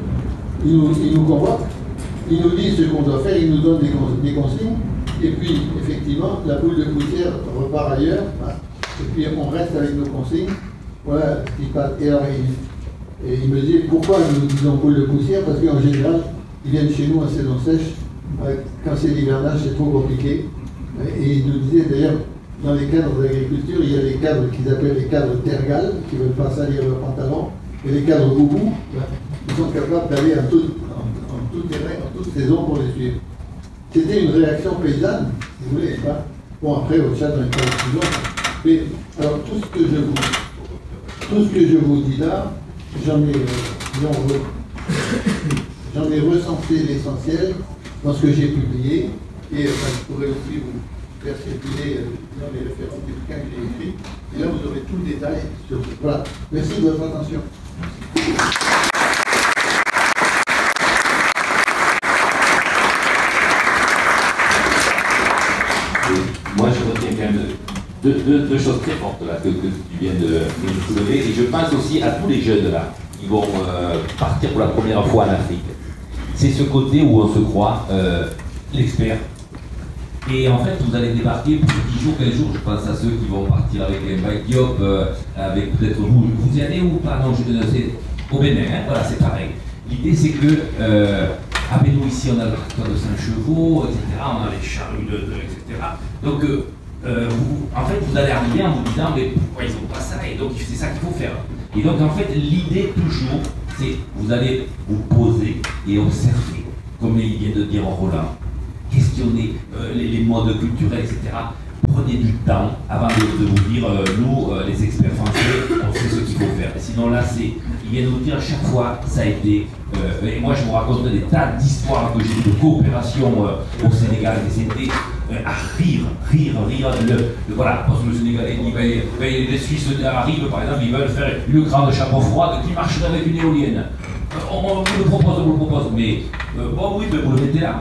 ils nous convoquent, ils nous disent ce qu'on doit faire, ils nous donnent des consignes, et puis effectivement la boule de poussière repart ailleurs, et puis on reste avec nos consignes. Voilà ce qui se passe. Et alors il me dit pourquoi nous disons boule de poussière, parce qu'en général ils viennent chez nous à saison sèche, quand c'est l'hivernage c'est trop compliqué. Et il nous disait d'ailleurs, dans les cadres d'agriculture, il y a les cadres qu'ils appellent les cadres tergales, qui ne veulent pas salir leurs pantalons, et les cadres boubou, qui sont capables d'aller en tout terrain, en toute saison pour les suivre. C'était une réaction paysanne, si vous voulez, pas. Bon, après, au Tchad, on est pas plus loin. Mais alors, tout ce que je vous dis là, j'en ai recensé l'essentiel dans ce que j'ai publié. Et je pourrais aussi vous faire circuler dans les références des bouquins que j'ai écrits. Et là, vous aurez tout le détail sur ce. Voilà. Merci de votre attention. Moi, je retiens quand même deux choses très fortes là, que tu viens de soulever. Et je pense aussi à tous les jeunes là, qui vont partir pour la première fois en Afrique. C'est ce côté où on se croit l'expert. Et en fait, vous allez débarquer pour 10 jours, 15 jours, je pense à ceux qui vont partir avec un bike diop, avec peut-être vous y allez ou pas? Non, je sais, au Bénin, hein, voilà, c'est pareil. L'idée c'est que, nous ici on a le tracteur de 5 chevaux, etc., on a les charrues etc. Donc, en fait, vous allez arriver en vous disant, mais pourquoi ils n'ont pas ça? Et donc, c'est ça qu'il faut faire. Et donc, en fait, l'idée toujours, c'est vous allez vous poser et observer, comme il vient de dire Roland. Questionner les modes culturels, etc. Prenez du temps avant de vous dire, nous, les experts français, on sait ce qu'il faut faire. Et sinon là, ils viennent nous dire à chaque fois, ça a été, et moi je vous raconte des tas d'histoires que j'ai de coopération au Sénégal, et c'était à rire, voilà, parce que le Sénégalais, les Suisses arrivent, par exemple, ils veulent faire une grande chambre froide qui marcherait avec une éolienne. On vous le propose, mais bon oui, vous le mettez là.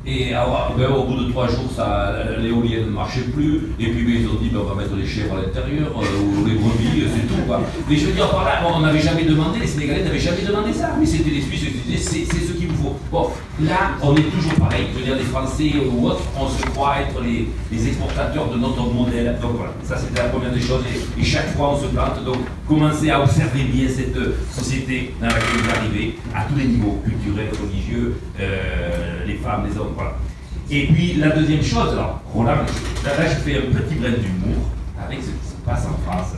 Et alors, au bout de 3 jours, l'éolienne ne marchait plus, et puis ils ont dit on va mettre les chèvres à l'intérieur, ou les brebis, c'est tout quoi. Mais je veux dire, par là, on n'avait jamais demandé, les Sénégalais n'avaient jamais demandé ça, mais c'était les Suisses qui disaient c'est ce qu'il vous faut. Bon, là, on est toujours pareil, je veux dire, les Français ou autres, on se croit être les exportateurs de notre modèle. Donc voilà, ça c'était la première des choses, et chaque fois on se plante. Donc commencez à observer bien cette société dans laquelle vous arrivez, à tous les niveaux, culturels, religieux, les femmes, les hommes. Voilà. Et puis la deuxième chose, alors Roland, là je fais un petit brin d'humour avec ce qui se passe en France.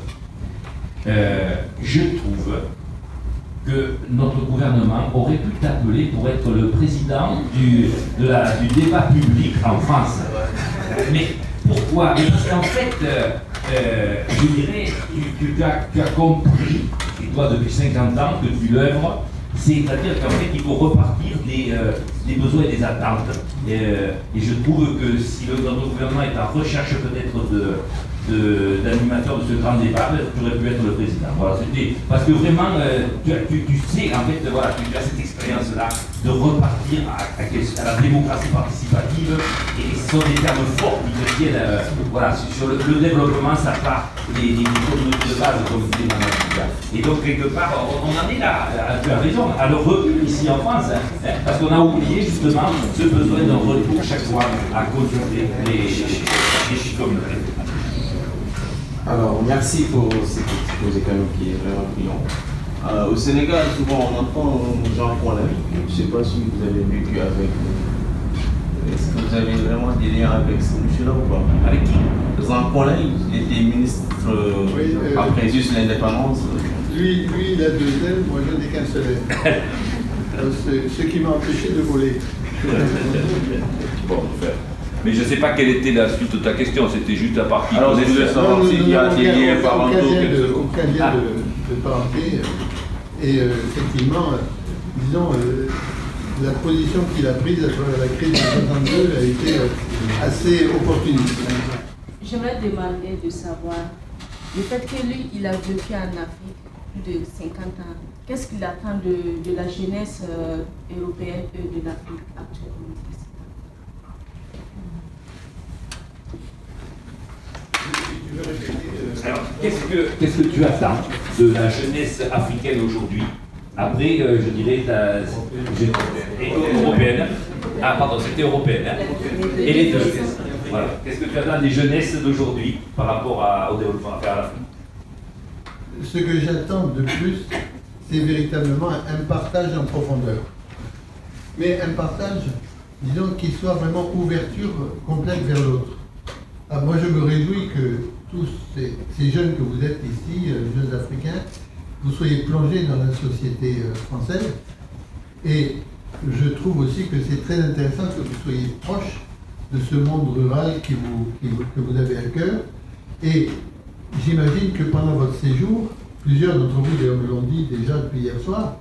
Je trouve que notre gouvernement aurait pu t'appeler pour être le président du débat public en France. Mais pourquoi? Parce qu'en fait, je dirais, tu as compris, et toi depuis 50 ans que tu l'œuvres, c'est-à-dire qu'en fait il faut repartir des besoins et des attentes. Et je trouve que si notre gouvernement est en recherche peut-être d'animateur de ce grand débat, tu aurais pu être le président. Voilà, parce que vraiment, tu sais, en fait, voilà, tu as cette expérience-là de repartir à la démocratie participative, et ce sont des termes forts qui viennent, voilà, sur le développement, ça part des communautés de base, comme disait Mme. Et donc, quelque part, on en est là, tu as raison, à le recul ici en France, parce qu'on a oublié justement ce besoin d'un retour chaque fois à consulter les communautés. Alors, merci pour cette exposé quand même qui est vraiment brillant. Au Sénégal, souvent on entend Jean Paul. Je ne sais pas si vous avez vécu avec. Est-ce que vous avez vraiment des liens avec ce monsieur-là ou pas? Avec qui? Jean Paul, il était ministre après juste l'indépendance. Lui, il a 2 ailes, moi j'en ai qu'un seul aile. Ce qui m'a empêché de voler. Bon, faire. Mais je ne sais pas quelle était la suite de ta question, c'était juste la partie. Alors, je voulais savoir s'il y a des liens parentaux. Aucun lien de parenté. Et effectivement, disons, la position qu'il a prise à travers la crise de 1962 a été assez opportuniste. J'aimerais demander de savoir, le fait que lui, il a vécu en Afrique plus de 50 ans, qu'est-ce qu'il attend de la jeunesse européenne et de l'Afrique actuellement? Alors, qu'est-ce que tu attends de la jeunesse africaine aujourd'hui? Après, je dirais, européenne. Ah, pardon, c'était européenne. Hein? Et les deux. Voilà. Qu'est-ce que tu attends des jeunesses d'aujourd'hui par rapport au développement à l'Afrique? Ce que j'attends de plus, c'est véritablement un partage en profondeur. Mais un partage, disons, qui soit vraiment ouverture complète vers l'autre. Ah, moi, je me réjouis que tous ces jeunes que vous êtes ici, jeunes Africains, vous soyez plongés dans la société française. Et je trouve aussi que c'est très intéressant que vous soyez proches de ce monde rural que vous avez à cœur. Et j'imagine que pendant votre séjour, plusieurs d'entre vous d'ailleurs me l'ont dit déjà depuis hier soir,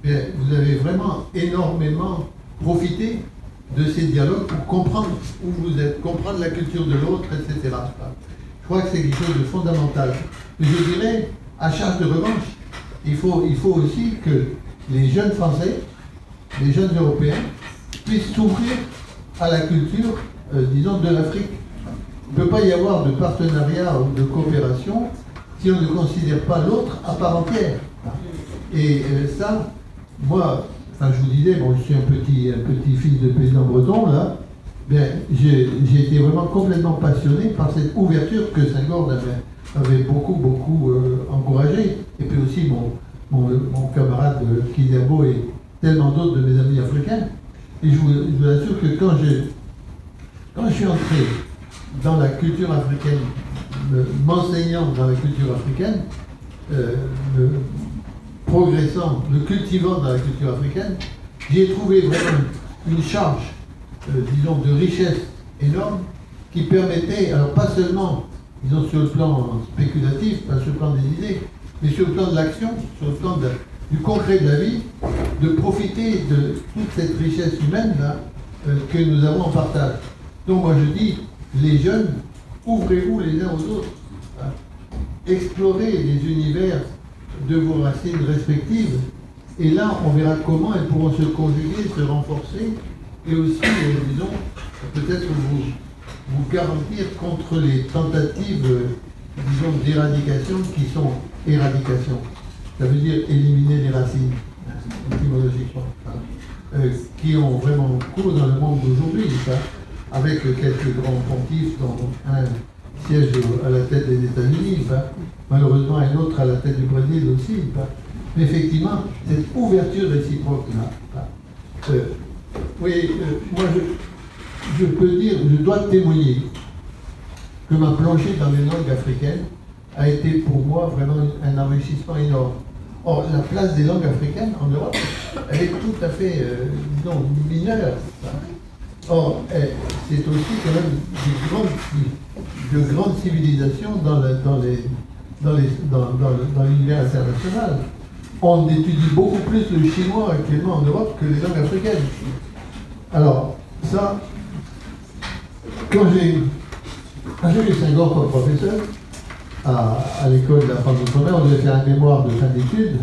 vous avez vraiment énormément profité de ces dialogues pour comprendre où vous êtes, comprendre la culture de l'autre, etc. Je crois que c'est quelque chose de fondamental. Mais je dirais, à charge de revanche, il faut aussi que les jeunes Français, les jeunes Européens, puissent s'ouvrir à la culture, disons, de l'Afrique. Il ne peut pas y avoir de partenariat ou de coopération si on ne considère pas l'autre à part entière. Et ça, moi, enfin, je vous disais, bon, je suis un petit fils de paysan breton, là, bien, j'ai été vraiment complètement passionné par cette ouverture que Senghor avait beaucoup encouragée. Et puis aussi mon camarade Kizerbo et tellement d'autres de mes amis africains. Et je vous assure que quand je suis entré dans la culture africaine, m'enseignant dans la culture africaine, progressant, le cultivant dans la culture africaine, j'y ai trouvé vraiment une charge, disons, de richesse énorme qui permettait, alors pas seulement, disons, sur le plan spéculatif, pas sur le plan des idées, mais sur le plan de l'action, sur le plan du concret de la vie, de profiter de toute cette richesse humaine-là que nous avons en partage. Donc moi je dis, les jeunes, ouvrez-vous les uns aux autres, hein. Explorez les univers de vos racines respectives, et là on verra comment elles pourront se conjuguer, se renforcer, et aussi, disons, peut-être vous garantir contre les tentatives, disons, d'éradication qui sont éradication. Ça veut dire éliminer les racines, étymologiquement, qui ont vraiment cours dans le monde d'aujourd'hui, avec quelques grands pontifs, dont un siège à la tête des États-Unis, malheureusement un autre à la tête du Brésil aussi. Mais effectivement, cette ouverture réciproque-là, moi je peux dire, je dois témoigner que ma plongée dans les langues africaines a été pour moi vraiment un enrichissement énorme. Or, la place des langues africaines en Europe, elle est tout à fait, disons, mineure. Or, c'est aussi quand même de grandes civilisations dans l'univers international. On étudie beaucoup plus le chinois actuellement en Europe que les langues africaines. Alors, ça, quand Quand j'ai eu Senghor comme professeur à l'école de la France d'Outre-mer, on devait faire un mémoire de fin d'études,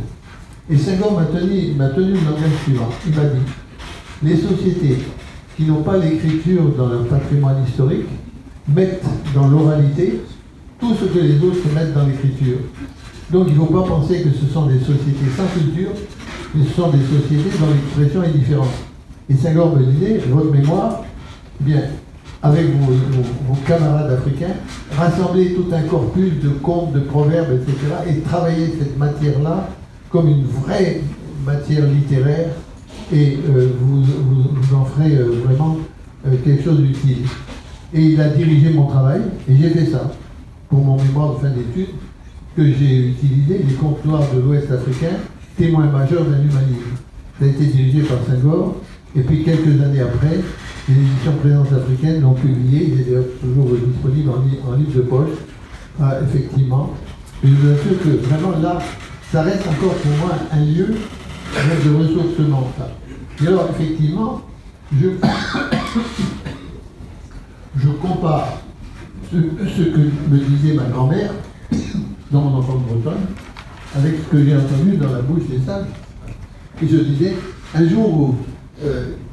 et Senghor m'a tenu le langage suivant. Il m'a dit, les sociétés qui n'ont pas l'écriture dans leur patrimoine historique mettent dans l'oralité tout ce que les autres mettent dans l'écriture. Donc il ne faut pas penser que ce sont des sociétés sans culture, mais ce sont des sociétés dont l'expression est différente. Et Senghor me disait, votre mémoire, eh bien, avec vos camarades africains, rassemblez tout un corpus de contes, de proverbes, etc., et travaillez cette matière-là comme une vraie matière littéraire, et vous en ferez vraiment quelque chose d'utile. Et il a dirigé mon travail, et j'ai fait ça pour mon mémoire de fin d'études, que j'ai utilisé les contes noirs de l'Ouest africain, témoins majeurs d'un humanisme. Ça a été dirigé par Senghor, et puis quelques années après, les éditions Présence africaine l'ont publié, il est d'ailleurs toujours disponible en livre de poche, effectivement. Et je vous assure que vraiment là, ça reste encore pour moi un lieu de ressourcement. Et alors effectivement, je compare ce que me disait ma grand-mère dans mon enfance bretonne avec ce que j'ai entendu dans la bouche des sages. Et je disais, un jour où,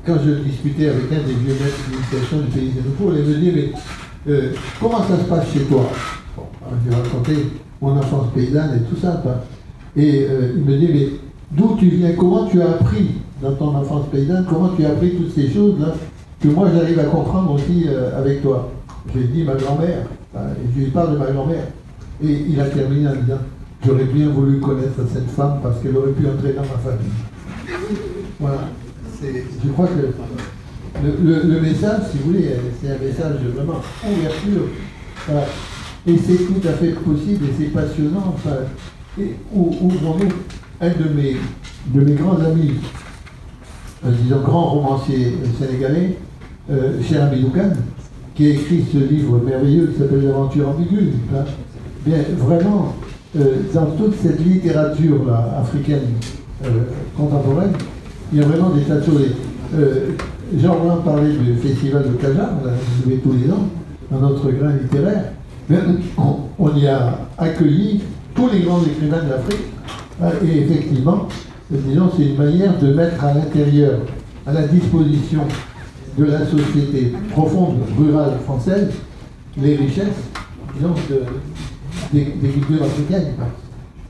quand je discutais avec un des vieux maîtres d'initiation du pays des Nouveaux, il me disait, mais comment ça se passe chez toi? Bon, j'ai raconté mon enfance paysanne et tout ça. Et il me dit, mais d'où tu viens? Comment tu as appris dans ton enfance paysanne? Comment tu as appris toutes ces choses-là que moi j'arrive à comprendre aussi avec toi? J'ai dit ma grand-mère, je lui parle de ma grand-mère. Et il a terminé en disant, j'aurais bien voulu connaître cette femme parce qu'elle aurait pu entrer dans ma famille. Voilà. Je crois que le message, si vous voulez, c'est un message de vraiment ouverture. Voilà. Et c'est tout à fait possible et c'est passionnant. Enfin, ouvrons-nous. Un de mes grands amis, disons grand romancier sénégalais, Cher Hamidou Kane, qui a écrit ce livre merveilleux qui s'appelle L'aventure ambiguë. Hein. Bien, vraiment, dans toute cette littérature-là, africaine contemporaine, il y a vraiment des tas de choses. Jean-Roland parlait du festival de Kajar, on l'a joué tous les ans, dans notre grain littéraire. Mais on y a accueilli tous les grands écrivains de l'Afrique. Et effectivement, disons, c'est une manière de mettre à l'intérieur, à la disposition de la société profonde, rurale française, les richesses, disons, des cultures africaines.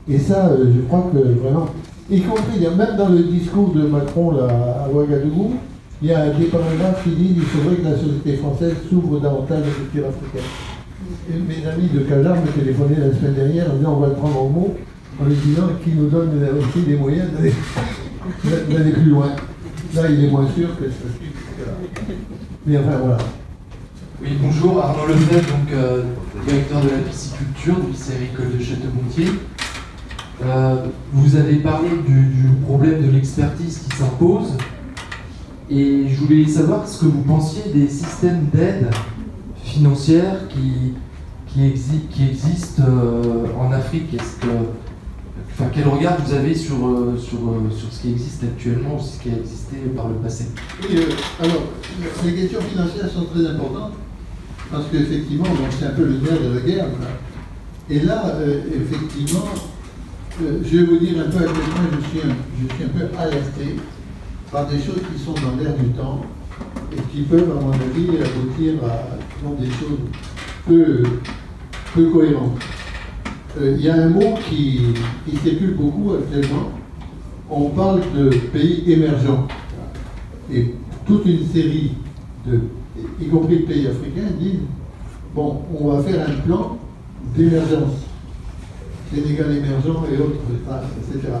Et ça, je crois que vraiment, y compris, même dans le discours de Macron là, à Ouagadougou, il y a des paragraphes qui disent qu'il faudrait que la société française s'ouvre davantage à la culture africaine. Et mes amis de Kajar me téléphonaient la semaine dernière en disant on va le prendre au mot, en lui disant qu'il nous donne aussi des moyens d'aller plus loin. Là, il est moins sûr que ceci. Mais enfin, voilà. Oui, bonjour, Arnaud Lefebvre, donc directeur de la pisciculture du lycée agricole de Château-Gontier. Vous avez parlé du problème de l'expertise qui s'impose, et je voulais savoir ce que vous pensiez des systèmes d'aide financière qui existent en Afrique. Quel regard vous avez sur ce qui existe actuellement, ce qui a existé par le passé? Oui, alors, les questions financières sont très importantes, parce qu'effectivement, c'est un peu le nerf de la guerre. Là. Et là, effectivement, je vais vous dire un peu à quel point je suis un peu alerté par des choses qui sont dans l'air du temps et qui peuvent, à mon avis, aboutir à des choses peu cohérentes. Il y a un mot qui circule beaucoup actuellement. On parle de pays émergents. Et toute une série y compris de pays africains, disent bon, on va faire un plan d'émergence. Sénégal émergent et autres, etc.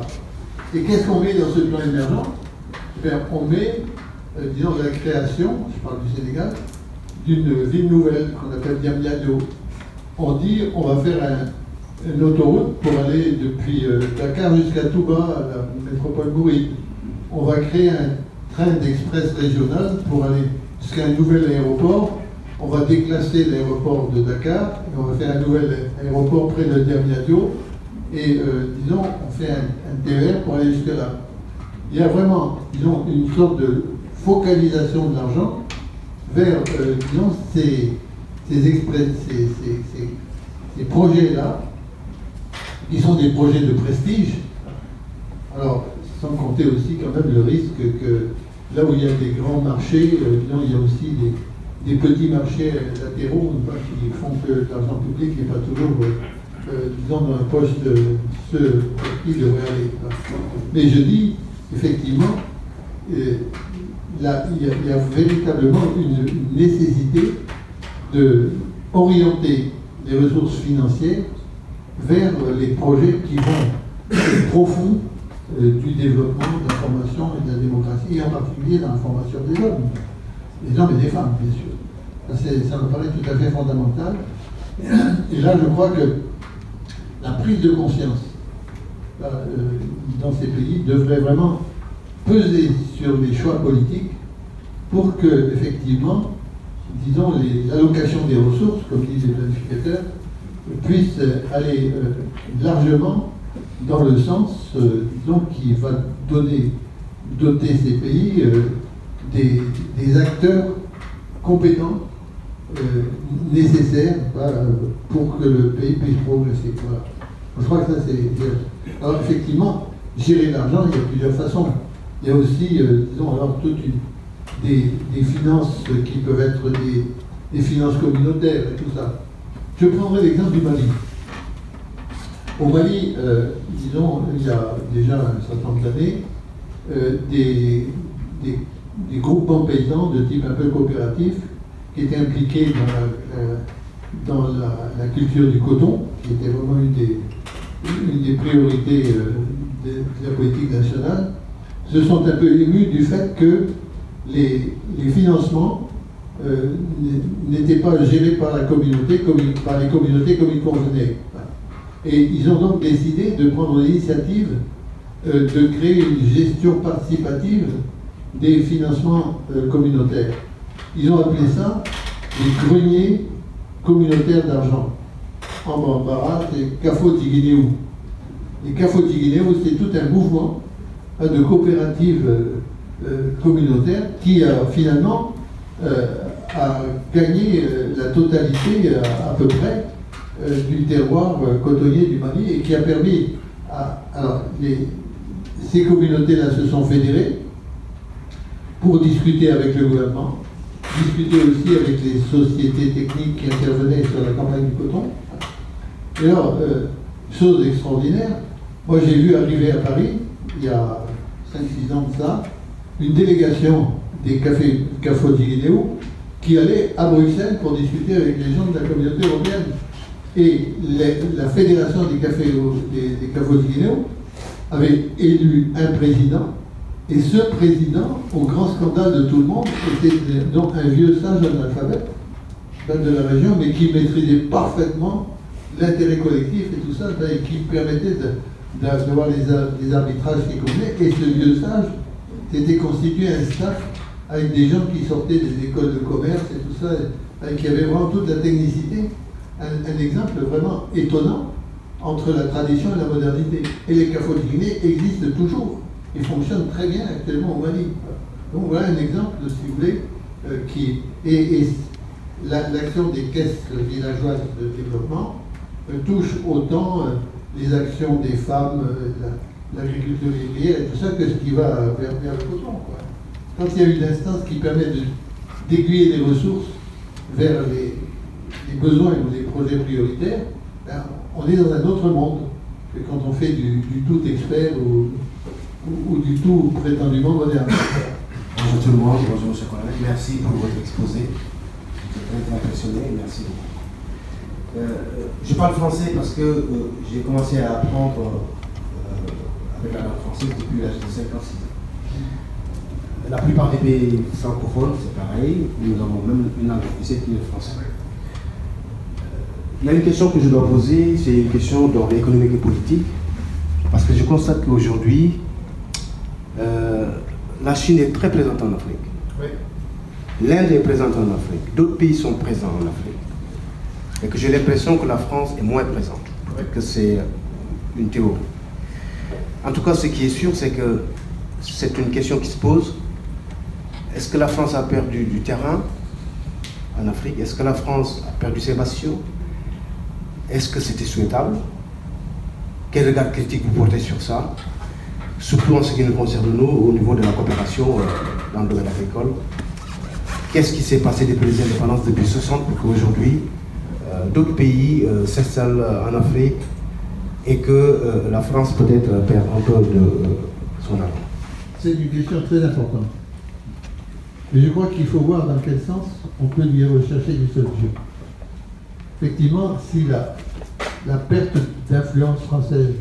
Et qu'est-ce qu'on met dans ce plan émergent? On met, disons, la création, je parle du Sénégal, d'une ville nouvelle qu'on appelle Diamniadio. On dit on va faire une autoroute pour aller depuis Dakar jusqu'à Touba, à la métropole mouride. On va créer un train d'express régional pour aller jusqu'à un nouvel aéroport. On va déclasser l'aéroport de Dakar et on va faire un nouvel aéroport près de Diamniadio. Et disons, on fait un TER pour aller jusque-là. Il y a vraiment, disons, une sorte de focalisation de l'argent vers, disons, ces ces projets-là, qui sont des projets de prestige, alors sans compter aussi quand même le risque que là où il y a des grands marchés, il y a aussi des petits marchés latéraux qui font que l'argent public n'est pas toujours, disons, dans la poche de ceux qui devraient aller. Mais je dis, effectivement, là, il y a véritablement une nécessité d'orienter les ressources financières vers les projets qui vont au profond du développement de l'information et de la démocratie, et en particulier dans la formation des hommes et des femmes, bien sûr. Ça me paraît tout à fait fondamental. Et là, je crois que la prise de conscience dans ces pays devrait vraiment peser sur les choix politiques pour que, effectivement, disons, l'allocation des ressources, comme disent les planificateurs, puisse aller largement dans le sens, disons, qui va doter ces pays des acteurs compétents nécessaires pour que le pays puisse progresser. Voilà. Je crois que ça, c'est... Alors, effectivement, gérer l'argent, il y a plusieurs façons. Il y a aussi, disons, alors, des finances qui peuvent être des finances communautaires et tout ça. Je prendrai l'exemple du Mali. Au Mali, disons, il y a déjà un certain nombre d'années, des groupements paysans de type un peu coopératif qui étaient impliqués dans la culture du coton, qui était vraiment une des priorités de la politique nationale, se sont un peu émus du fait que les financements n'étaient pas gérés par la communauté, par les communautés comme il convenait. Et ils ont donc décidé de prendre l'initiative de créer une gestion participative des financements communautaires. Ils ont appelé ça les greniers communautaires d'argent. En bambara, c'est Kafo-Tiguinéou. Les Kafo-Tiguinéou, c'est tout un mouvement de coopératives communautaires qui finalement a gagné la totalité à peu près du terroir cotonnier du Mali et qui a permis alors ces communautés-là se sont fédérées pour discuter avec le gouvernement, discuter aussi avec les sociétés techniques qui intervenaient sur la campagne du coton. Et alors, chose extraordinaire, moi j'ai vu arriver à Paris, il y a 5-6 ans de ça, une délégation des Kafo-Tiguinéou qui allait à Bruxelles pour discuter avec les gens de la communauté européenne. Et la fédération des Kafo-Tiguinéou avait élu un président, et ce président, au grand scandale de tout le monde, était donc un vieux sage analphabète de la région, mais qui maîtrisait parfaitement l'intérêt collectif et tout ça, et qui permettait d'avoir les arbitrages qui convenaient. Et ce vieux sage s'était constitué un staff avec des gens qui sortaient des écoles de commerce et tout ça, qui avaient vraiment toute la technicité. Un exemple vraiment étonnant entre la tradition et la modernité. Et les Kafo-Tiguinéou existent toujours. Ils fonctionnent très bien actuellement au Mali. Donc voilà un exemple, si vous voulez, l'action des caisses villageoises de développement touche autant les actions des femmes, l'agriculture irriguée et tout ça, que ce qui va vers le coton. Quand il y a une instance qui permet d'aiguiller les ressources vers les besoins ou les projets prioritaires, ben, on est dans un autre monde que quand on fait du tout expert ou du tout prétendument moderne. Bonjour tout le monde, bonjour M. Colonel, merci pour votre exposé. J'étais très impressionné, merci beaucoup. Je parle français parce que j'ai commencé à apprendre avec la langue française depuis l'âge de 56 ans. La plupart des pays francophones, c'est pareil, nous avons même une langue officielle qui est le français. Il y a une question que je dois poser, c'est une question d'ordre économique et politique, parce que je constate qu'aujourd'hui, la Chine est très présente en Afrique. Oui. L'Inde est présente en Afrique. D'autres pays sont présents en Afrique. Et que j'ai l'impression que la France est moins présente. Oui. Que c'est une théorie. En tout cas, ce qui est sûr, c'est que c'est une question qui se pose. Est-ce que la France a perdu du terrain en Afrique? Est-ce que la France a perdu ses bastions? Est-ce que c'était souhaitable? Quel regard critique vous portez sur ça? Surtout en ce qui nous concerne nous, au niveau de la coopération dans le domaine agricole. Qu'est-ce qui s'est passé depuis les indépendances depuis 60 pour qu'aujourd'hui d'autres pays s'installent en Afrique et que la France peut-être perd un peu de son argent? C'est une question très importante. Mais je crois qu'il faut voir dans quel sens on peut lui rechercher une solution. Effectivement, si la perte d'influence française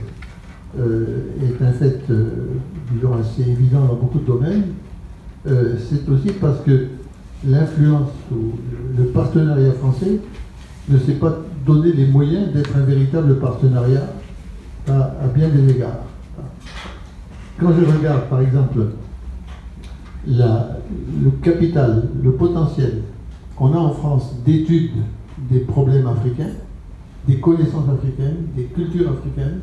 est un fait, disons, assez évident dans beaucoup de domaines, c'est aussi parce que l'influence ou le partenariat français ne s'est pas donné les moyens d'être un véritable partenariat à bien des égards. Quand je regarde, par exemple, le capital, le potentiel qu'on a en France d'études des problèmes africains, des connaissances africaines, des cultures africaines,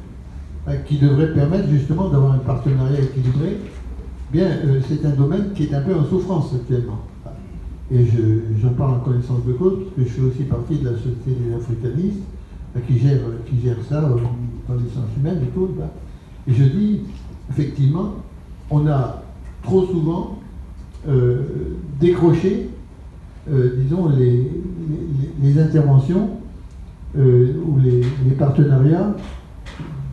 qui devraient permettre justement d'avoir un partenariat équilibré, bien, c'est un domaine qui est un peu en souffrance actuellement. Et j'en parle en connaissance de cause, parce que je fais aussi partie de la Société des africanistes, qui gère ça dans les sciences humaines et tout. Et je dis, effectivement, on a trop souvent décroché, disons, les interventions ou les partenariats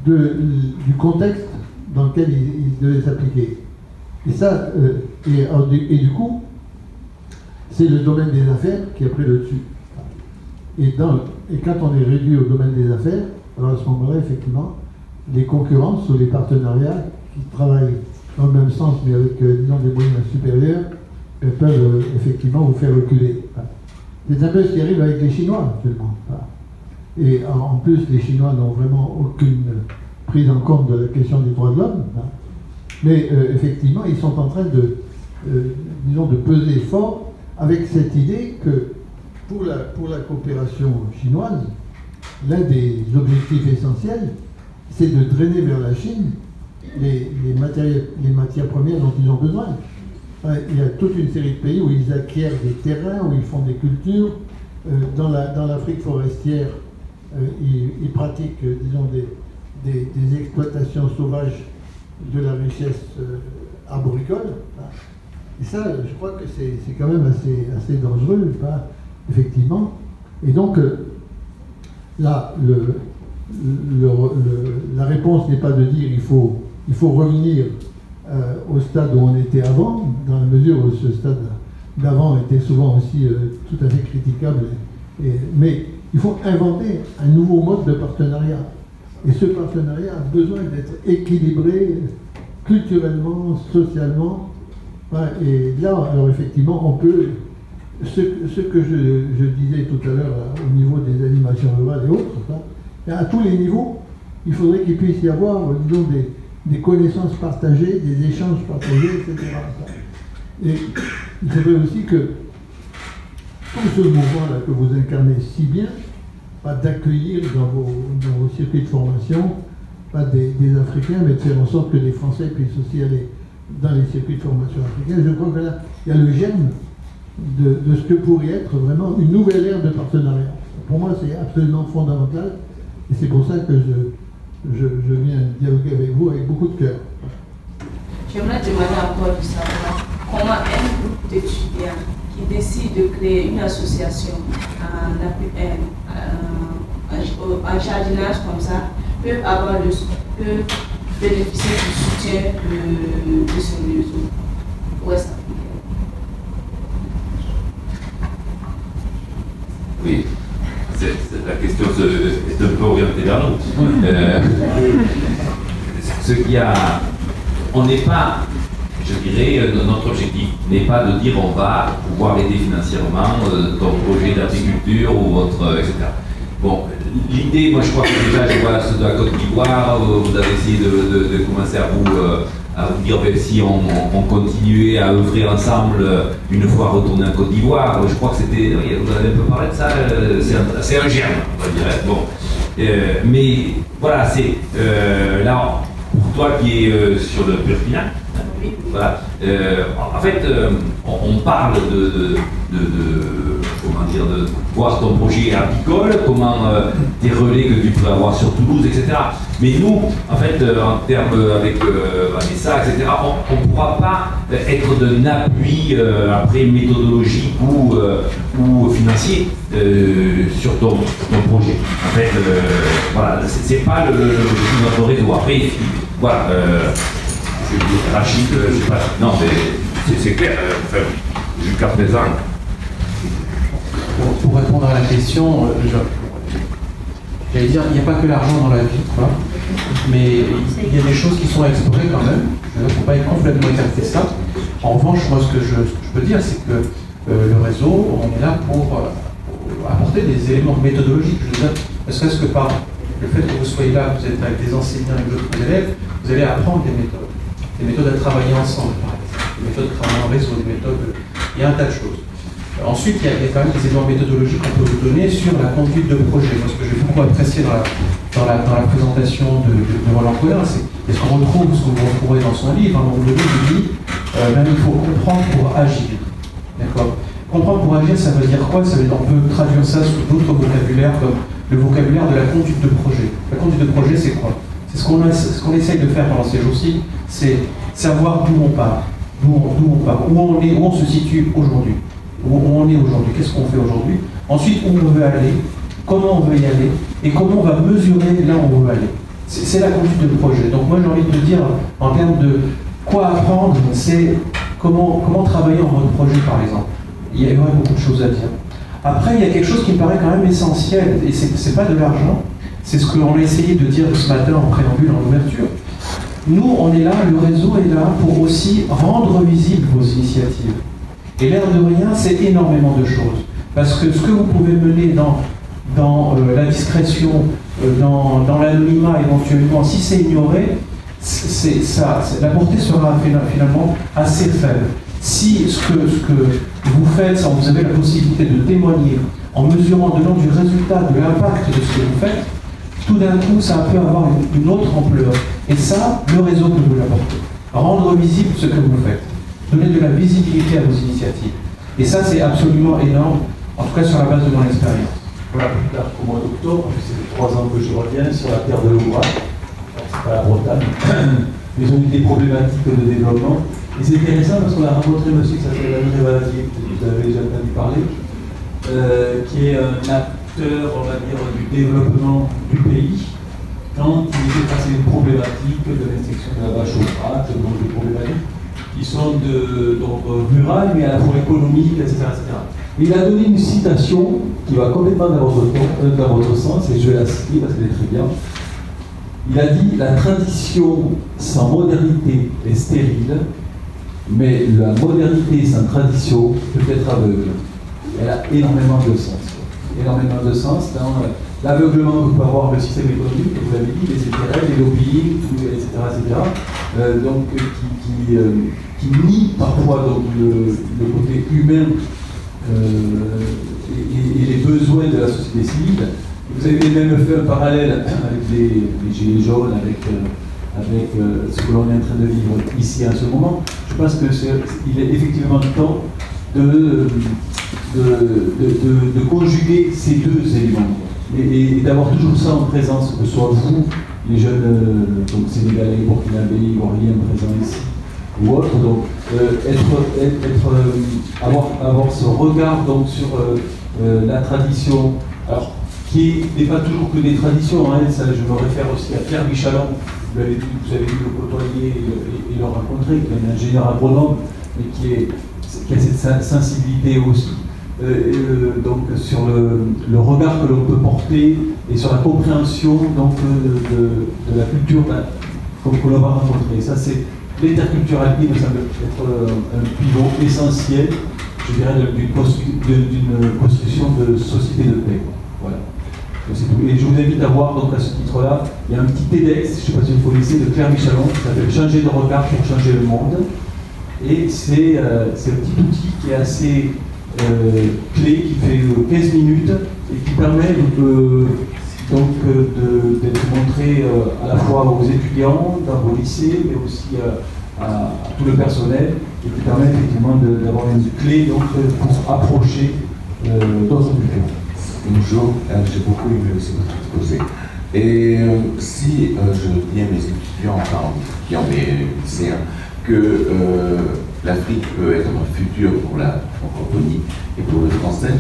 du contexte dans lequel ils devaient s'appliquer. Et ça, et du coup, c'est le domaine des affaires qui a pris le dessus. Et quand on est réduit au domaine des affaires, alors à ce moment-là, effectivement, les concurrences ou les partenariats qui travaillent dans le même sens, mais avec, disons, des moyens supérieurs, peuvent effectivement vous faire reculer. C'est un peu ce qui arrive avec les Chinois, actuellement. Et en plus, les Chinois n'ont vraiment aucune prise en compte de la question des droits de l'homme. Mais effectivement, ils sont en train disons, de peser fort avec cette idée que pour la coopération chinoise, l'un des objectifs essentiels, c'est de drainer vers la Chine les matières premières dont ils ont besoin. Il y a toute une série de pays où ils acquièrent des terrains, où ils font des cultures. Dans l'Afrique forestière, ils pratiquent, disons, des exploitations sauvages de la richesse arboricole. Et ça, je crois que c'est quand même assez dangereux, effectivement. Et donc, là, la réponse n'est pas de dire il faut revenir au stade où on était avant, dans la mesure où ce stade d'avant était souvent aussi tout à fait critiquable. Mais il faut inventer un nouveau mode de partenariat. Et ce partenariat a besoin d'être équilibré culturellement, socialement. Et là, alors effectivement, on peut... Ce que je disais tout à l'heure au niveau des animations rurales et autres, à tous les niveaux, il faudrait qu'il puisse y avoir, disons, des connaissances partagées, des échanges partagés, etc. Et il faudrait aussi que tout ce mouvement-là que vous incarnez si bien, d'accueillir dans vos circuits de formation, pas des Africains, mais de faire en sorte que les Français puissent aussi aller dans les circuits de formation africains. Je crois que là, il y a le germe de ce que pourrait être vraiment une nouvelle ère de partenariat. Pour moi, c'est absolument fondamental, et c'est pour ça que je viens dialoguer avec vous avec beaucoup de cœur. J'aimerais demander encore de savoir comment un groupe d'étudiants qui décide de créer une association en jardinage comme ça peut bénéficier du soutien de ce réseau ouest africain. Oui, la question est un peu orientée vers nous. Ce qu'il y a, on n'est pas, je dirais, notre objectif n'est pas de dire on va pouvoir aider financièrement ton projet d'agriculture ou votre, etc. Bon, l'idée, moi je crois que déjà, je vois ceux de la Côte d'Ivoire, vous avez essayé de commencer à vous dire ben, si on continuait à œuvrer ensemble une fois retourné en Côte d'Ivoire. Je crois que c'était, oui, vous avez un peu parlé de ça, c'est un germe, on va dire. Bon. Mais voilà, c'est là, pour toi qui es sur le Burkina, voilà, en fait, on parle comment dire, de voir ton projet apicole, comment tes relais que tu peux avoir sur Toulouse, etc. Mais nous, en fait, en termes avec Vanessa, etc., on ne pourra pas être d'un appui après méthodologique ou financier sur ton projet. En fait, voilà, c'est pas l'objectif de notre réseau. Après, voilà, Rachid, je sais pas, non, mais c'est clair, jusqu'à présent. Pour répondre à la question, j'allais dire, il n'y a pas que l'argent dans la vie, quoi. Mais il y a des choses qui sont à explorer quand même. Il ne faut pas être complètement écarté ça. En revanche, moi, ce que je peux dire, c'est que le réseau, on est là pour apporter des éléments méthodologiques. Je veux dire, ne serait-ce que par le fait que vous soyez là, vous êtes avec des enseignants et d'autres élèves, vous allez apprendre des méthodes à travailler ensemble, par exemple, des méthodes de travailler en réseau, des méthodes. Il y a un tas de choses. Ensuite, il y a quand même des éléments méthodologiques qu'on peut vous donner sur la conduite de projet. Moi, ce que j'ai beaucoup apprécié dans la présentation de Roland Cohen, c'est ce qu'on retrouve, ce que vous retrouverez dans son livre. À un moment donné, il dit même il faut comprendre pour agir. D'accord ? Comprendre pour agir, ça veut dire quoi ? Ça veut dire, on peut traduire ça sous d'autres vocabulaires, comme le vocabulaire de la conduite de projet. La conduite de projet, c'est quoi ? C'est ce qu'on essaye de faire pendant ces jours-ci, c'est savoir d'où on part, d'où on part, où on se situe aujourd'hui. Où on est aujourd'hui, qu'est-ce qu'on fait aujourd'hui, ensuite où on veut aller, comment on veut y aller, et comment on va mesurer là où on veut aller. C'est la conduite de projet. Donc moi j'ai envie de dire, en termes de quoi apprendre, c'est comment travailler en mode projet par exemple. Il y aurait beaucoup de choses à dire. Après, il y a quelque chose qui me paraît quand même essentiel, et c'est pas de l'argent, c'est ce qu'on a essayé de dire ce matin en préambule, en ouverture. Nous, on est là, le réseau est là pour aussi rendre visibles vos initiatives. Et l'air de rien, c'est énormément de choses. Parce que ce que vous pouvez mener dans la discrétion, dans l'anonymat éventuellement, si c'est ignoré, la portée sera finalement assez faible. Si ce que vous faites, vous avez la possibilité de témoigner en mesurant, en donnant du résultat, de l'impact de ce que vous faites, tout d'un coup, ça peut avoir une autre ampleur. Et ça, le réseau peut vous l'apporter. Rendre visible ce que vous faites. Donner de la visibilité à vos initiatives. Et ça, c'est absolument énorme, en tout cas sur la base de mon expérience. Voilà, plus tard qu'au mois d'octobre, ça fait 3 ans que je reviens sur la terre de l'ouvrage. C'est pas la Bretagne. Ils ont eu des problématiques de développement. Et c'est intéressant parce qu'on a rencontré un monsieur qui s'appelle André Valadier, vous avez déjà entendu parler, qui est un acteur, on va dire, du développement du pays, quand il était face à une problématique de l'inspection de la vache au prat, donc des problématiques qui sont rurales, mais à la fois économiques, etc., etc. Et il a donné une citation qui va complètement dans votre sens, et je vais la citer parce qu'elle est très bien. Il a dit « La tradition sans modernité est stérile, mais la modernité sans tradition peut être aveugle. » Elle a énormément de sens. Énormément de sens dans l'aveuglement que peut avoir le système économique, vous l'avez dit, les intérêts, les lobbying, etc., etc. Donc qui nie parfois donc, le côté humain et les besoins de la société civile. Vous avez même fait un parallèle avec les gilets jaunes, avec ce que l'on est en train de vivre ici en ce moment. Je pense qu'il est effectivement temps de conjuguer ces deux éléments et d'avoir toujours ça en présence, que ce soit vous, les jeunes donc sénégalais, burkinabés, ivoiriens présents ici ou autres, donc avoir ce regard donc sur la tradition, alors qui n'est pas toujours que des traditions, hein, ça, je me réfère aussi à Pierre Michalon, vous avez dû le côtoyer et le rencontrer, qui est un ingénieur agronome, mais qui a cette sensibilité aussi. Donc sur le regard que l'on peut porter et sur la compréhension donc, de la culture que l'on va rencontrer. Ça, c'est l'interculturalité me semble être un pivot essentiel, je dirais, d'une construction de société de paix. Voilà. Et je vous invite à voir donc à ce titre-là, il y a un petit TEDx, je ne sais pas si vous connaissez, de Claire Michalon, qui s'appelle Changer de regard pour changer le monde. Et c'est un petit outil qui est assez clé, qui fait 15 minutes et qui permet d'être montré à la fois aux étudiants dans vos lycées, mais aussi à tout le personnel, et qui permet effectivement d'avoir une clé donc, pour approcher dans un bureau. Bonjour, j'ai beaucoup aimé aussi votre exposé. Et si je dis à mes étudiants, enfin, qui ont mes lycéens, que l'Afrique peut être un futur pour la francophonie et pour le français,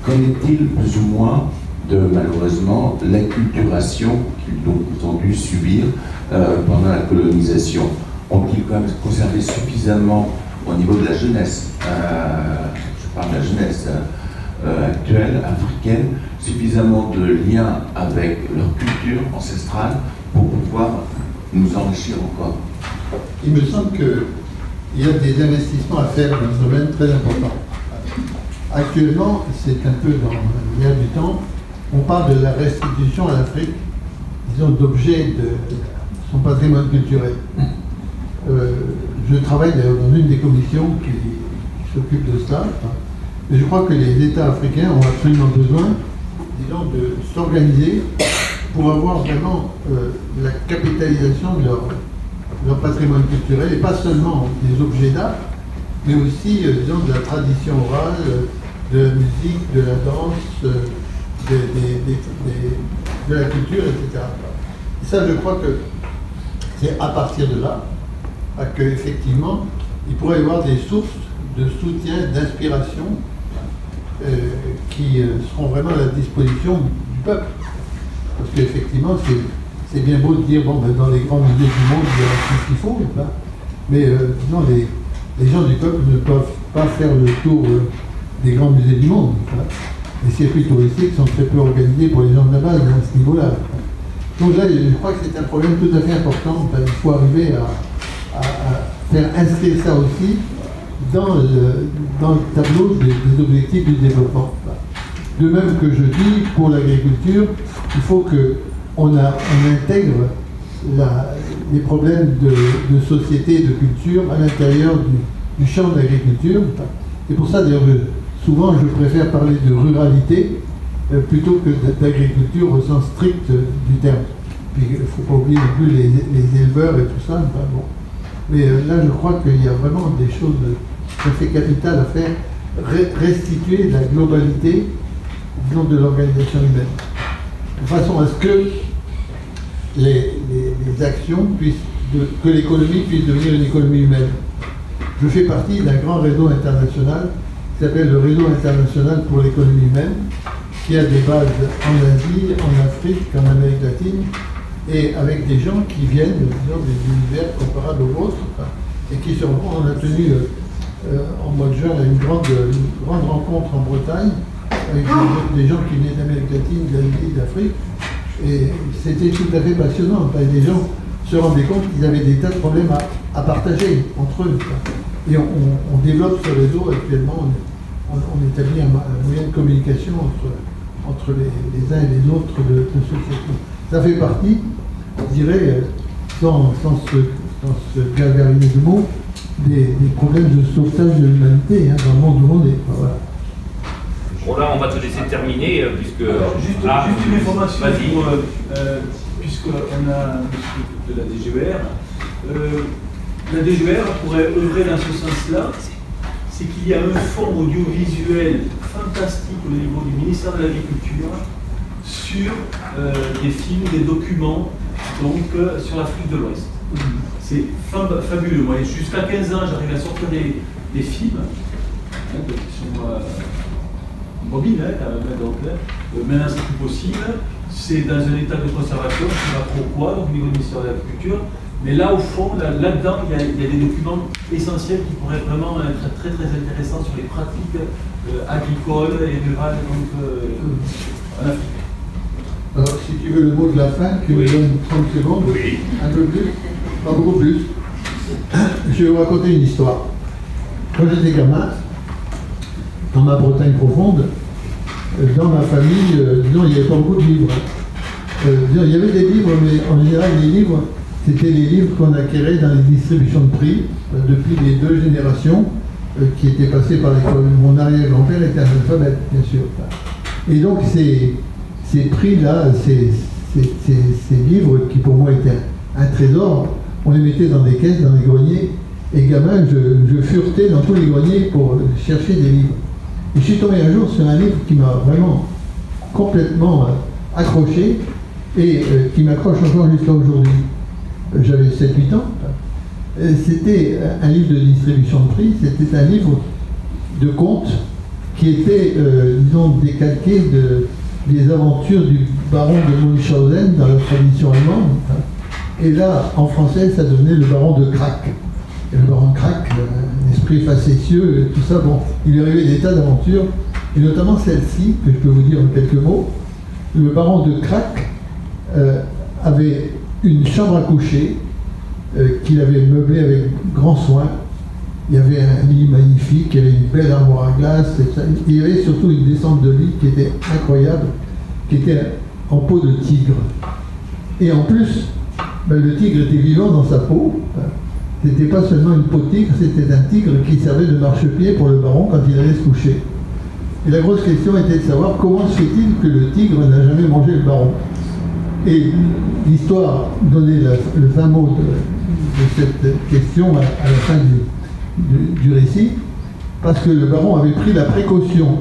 connaît-il plus ou moins de, malheureusement, l'acculturation qu'ils ont dû subir pendant la colonisation? Ont-ils quand même conservé suffisamment au niveau de la jeunesse, je parle de la jeunesse actuelle, africaine, suffisamment de liens avec leur culture ancestrale pour pouvoir nous enrichir encore? Il me semble qu'il y a des investissements à faire dans ce domaine très important. Actuellement, c'est un peu dans l'air du temps, on parle de la restitution à l'Afrique, disons, d'objets de son patrimoine culturel. Je travaille d'ailleurs dans une des commissions qui s'occupe de cela. Et je crois que les États africains ont absolument besoin, disons, de s'organiser pour avoir vraiment la capitalisation de leur patrimoine culturel, et pas seulement des objets d'art, mais aussi, disons, de la tradition orale, de la musique, de la danse, de la culture, etc. Et ça, je crois que c'est à partir de là qu'effectivement, il pourrait y avoir des sources de soutien, d'inspiration qui seront vraiment à la disposition du peuple. Parce qu'effectivement, c'est bien beau de dire, bon, ben, dans les grands musées du monde, il y a tout ce qu'il faut, mais non, les gens du peuple ne peuvent pas faire le tour des grands musées du monde. Les circuits touristiques sont très peu organisés pour les gens de la base à ce niveau-là. Donc là, je crois que c'est un problème tout à fait important. Il faut arriver à faire inscrire ça aussi dans le tableau des objectifs du développement. De même que je dis, pour l'agriculture, il faut qu'on intègre les problèmes de société et de culture à l'intérieur du champ de l'agriculture. Et pour ça, d'ailleurs, souvent, je préfère parler de ruralité plutôt que d'agriculture au sens strict du terme. Puis il ne faut pas oublier non plus les éleveurs et tout ça. Bon. Mais là, je crois qu'il y a vraiment des choses tout à fait capitales à faire. Restituer la globalité, disons, de l'organisation humaine. De façon à ce que les actions que l'économie puisse devenir une économie humaine. Je fais partie d'un grand réseau international qui s'appelle le Réseau international pour l'économie humaine, qui a des bases en Asie, en Afrique, en Amérique latine, et avec des gens qui viennent, disons, des univers comparables aux vôtres, et qui se rencontrent. On a tenu en mois de juin une grande rencontre en Bretagne, avec des gens qui venaient d'Amérique latine, d'Asie, d'Afrique, et c'était tout à fait passionnant. Les gens se rendaient compte qu'ils avaient des tas de problèmes à partager entre eux. Et on développe ce réseau actuellement, on établit un moyen de communication entre les uns et les autres de société. Ça fait partie, je dirais, sans se gagariner de mots, des problèmes de sauvetage de l'humanité dans le monde où on est. Voilà. Roland, on va te laisser terminer, puisque... Juste une information, puisqu'on a de la DGER. La DGER pourrait œuvrer dans ce sens-là, c'est qu'il y a un fonds audiovisuel fantastique au niveau du ministère de l'Agriculture sur des films, des documents, donc sur l'Afrique de l'Ouest. C'est fabuleux. Moi, jusqu'à 15 ans, j'arrive à sortir des films qui sont en bobine, donc maintenant c'est plus possible. C'est dans un état de conservation, je ne sais pas trop quoi, donc au niveau du ministère de l'Agriculture. Mais là, au fond, là-dedans, il y a des documents essentiels qui pourraient vraiment être très très intéressants sur les pratiques agricoles et rurales en Afrique. Alors, si tu veux le mot de la fin, tu me donnes 30 secondes, oui. Un peu plus, pas beaucoup plus. Je vais vous raconter une histoire. Quand j'étais gamin, dans ma Bretagne profonde, dans ma famille, disons, il n'y avait pas beaucoup de livres. Il y avait des livres, mais en général, les livres, c'était les livres qu'on acquérait dans les distributions de prix depuis les 2 générations qui étaient passées par l'école. Mon arrière-grand-père était analphabète, bien sûr. Et donc, ces prix-là, ces livres qui pour moi étaient un trésor, on les mettait dans des caisses, dans des greniers, et gamin, je furetais dans tous les greniers pour chercher des livres. Et je suis tombé un jour sur un livre qui m'a vraiment complètement accroché et qui m'accroche encore jusqu'à aujourd'hui. J'avais 7-8 ans. C'était un livre de distribution de prix, c'était un livre de contes qui était, disons, décalqué des aventures du baron de Munchausen dans la tradition allemande. Et là, en français, ça donnait le baron de Crac. Et le baron de Crac, un esprit facétieux, tout ça, bon, il lui arrivait des tas d'aventures, et notamment celle-ci, que je peux vous dire en quelques mots. Le baron de Crac avait une chambre à coucher qu'il avait meublée avec grand soin. Il y avait un lit magnifique, il y avait une belle armoire à glace, et il y avait surtout une descente de lit qui était incroyable, qui était en peau de tigre. Et en plus, le tigre était vivant dans sa peau. C'était pas seulement une peau de tigre, c'était un tigre qui servait de marchepied pour le baron quand il allait se coucher. Et la grosse question était de savoir comment se fait-il que le tigre n'a jamais mangé le baron. Et l'histoire donnait le fin mot de cette question à la fin du récit, parce que le baron avait pris la précaution,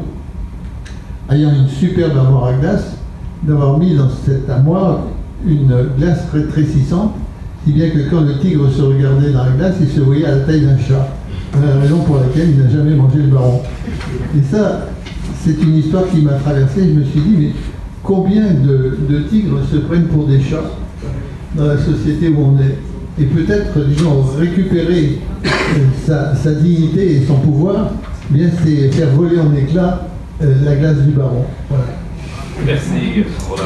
ayant une superbe armoire à glace, d'avoir mis dans cette armoire une glace rétrécissante, si bien que quand le tigre se regardait dans la glace, il se voyait à la taille d'un chat. C'est la raison pour laquelle il n'a jamais mangé le baron. Et ça, c'est une histoire qui m'a traversé. Je me suis dit, mais combien de tigres se prennent pour des chats dans la société où on est? Et peut-être, disons, récupérer sa dignité et son pouvoir, eh bien c'est faire voler en éclats la glace du baron. Voilà. Merci, Roland.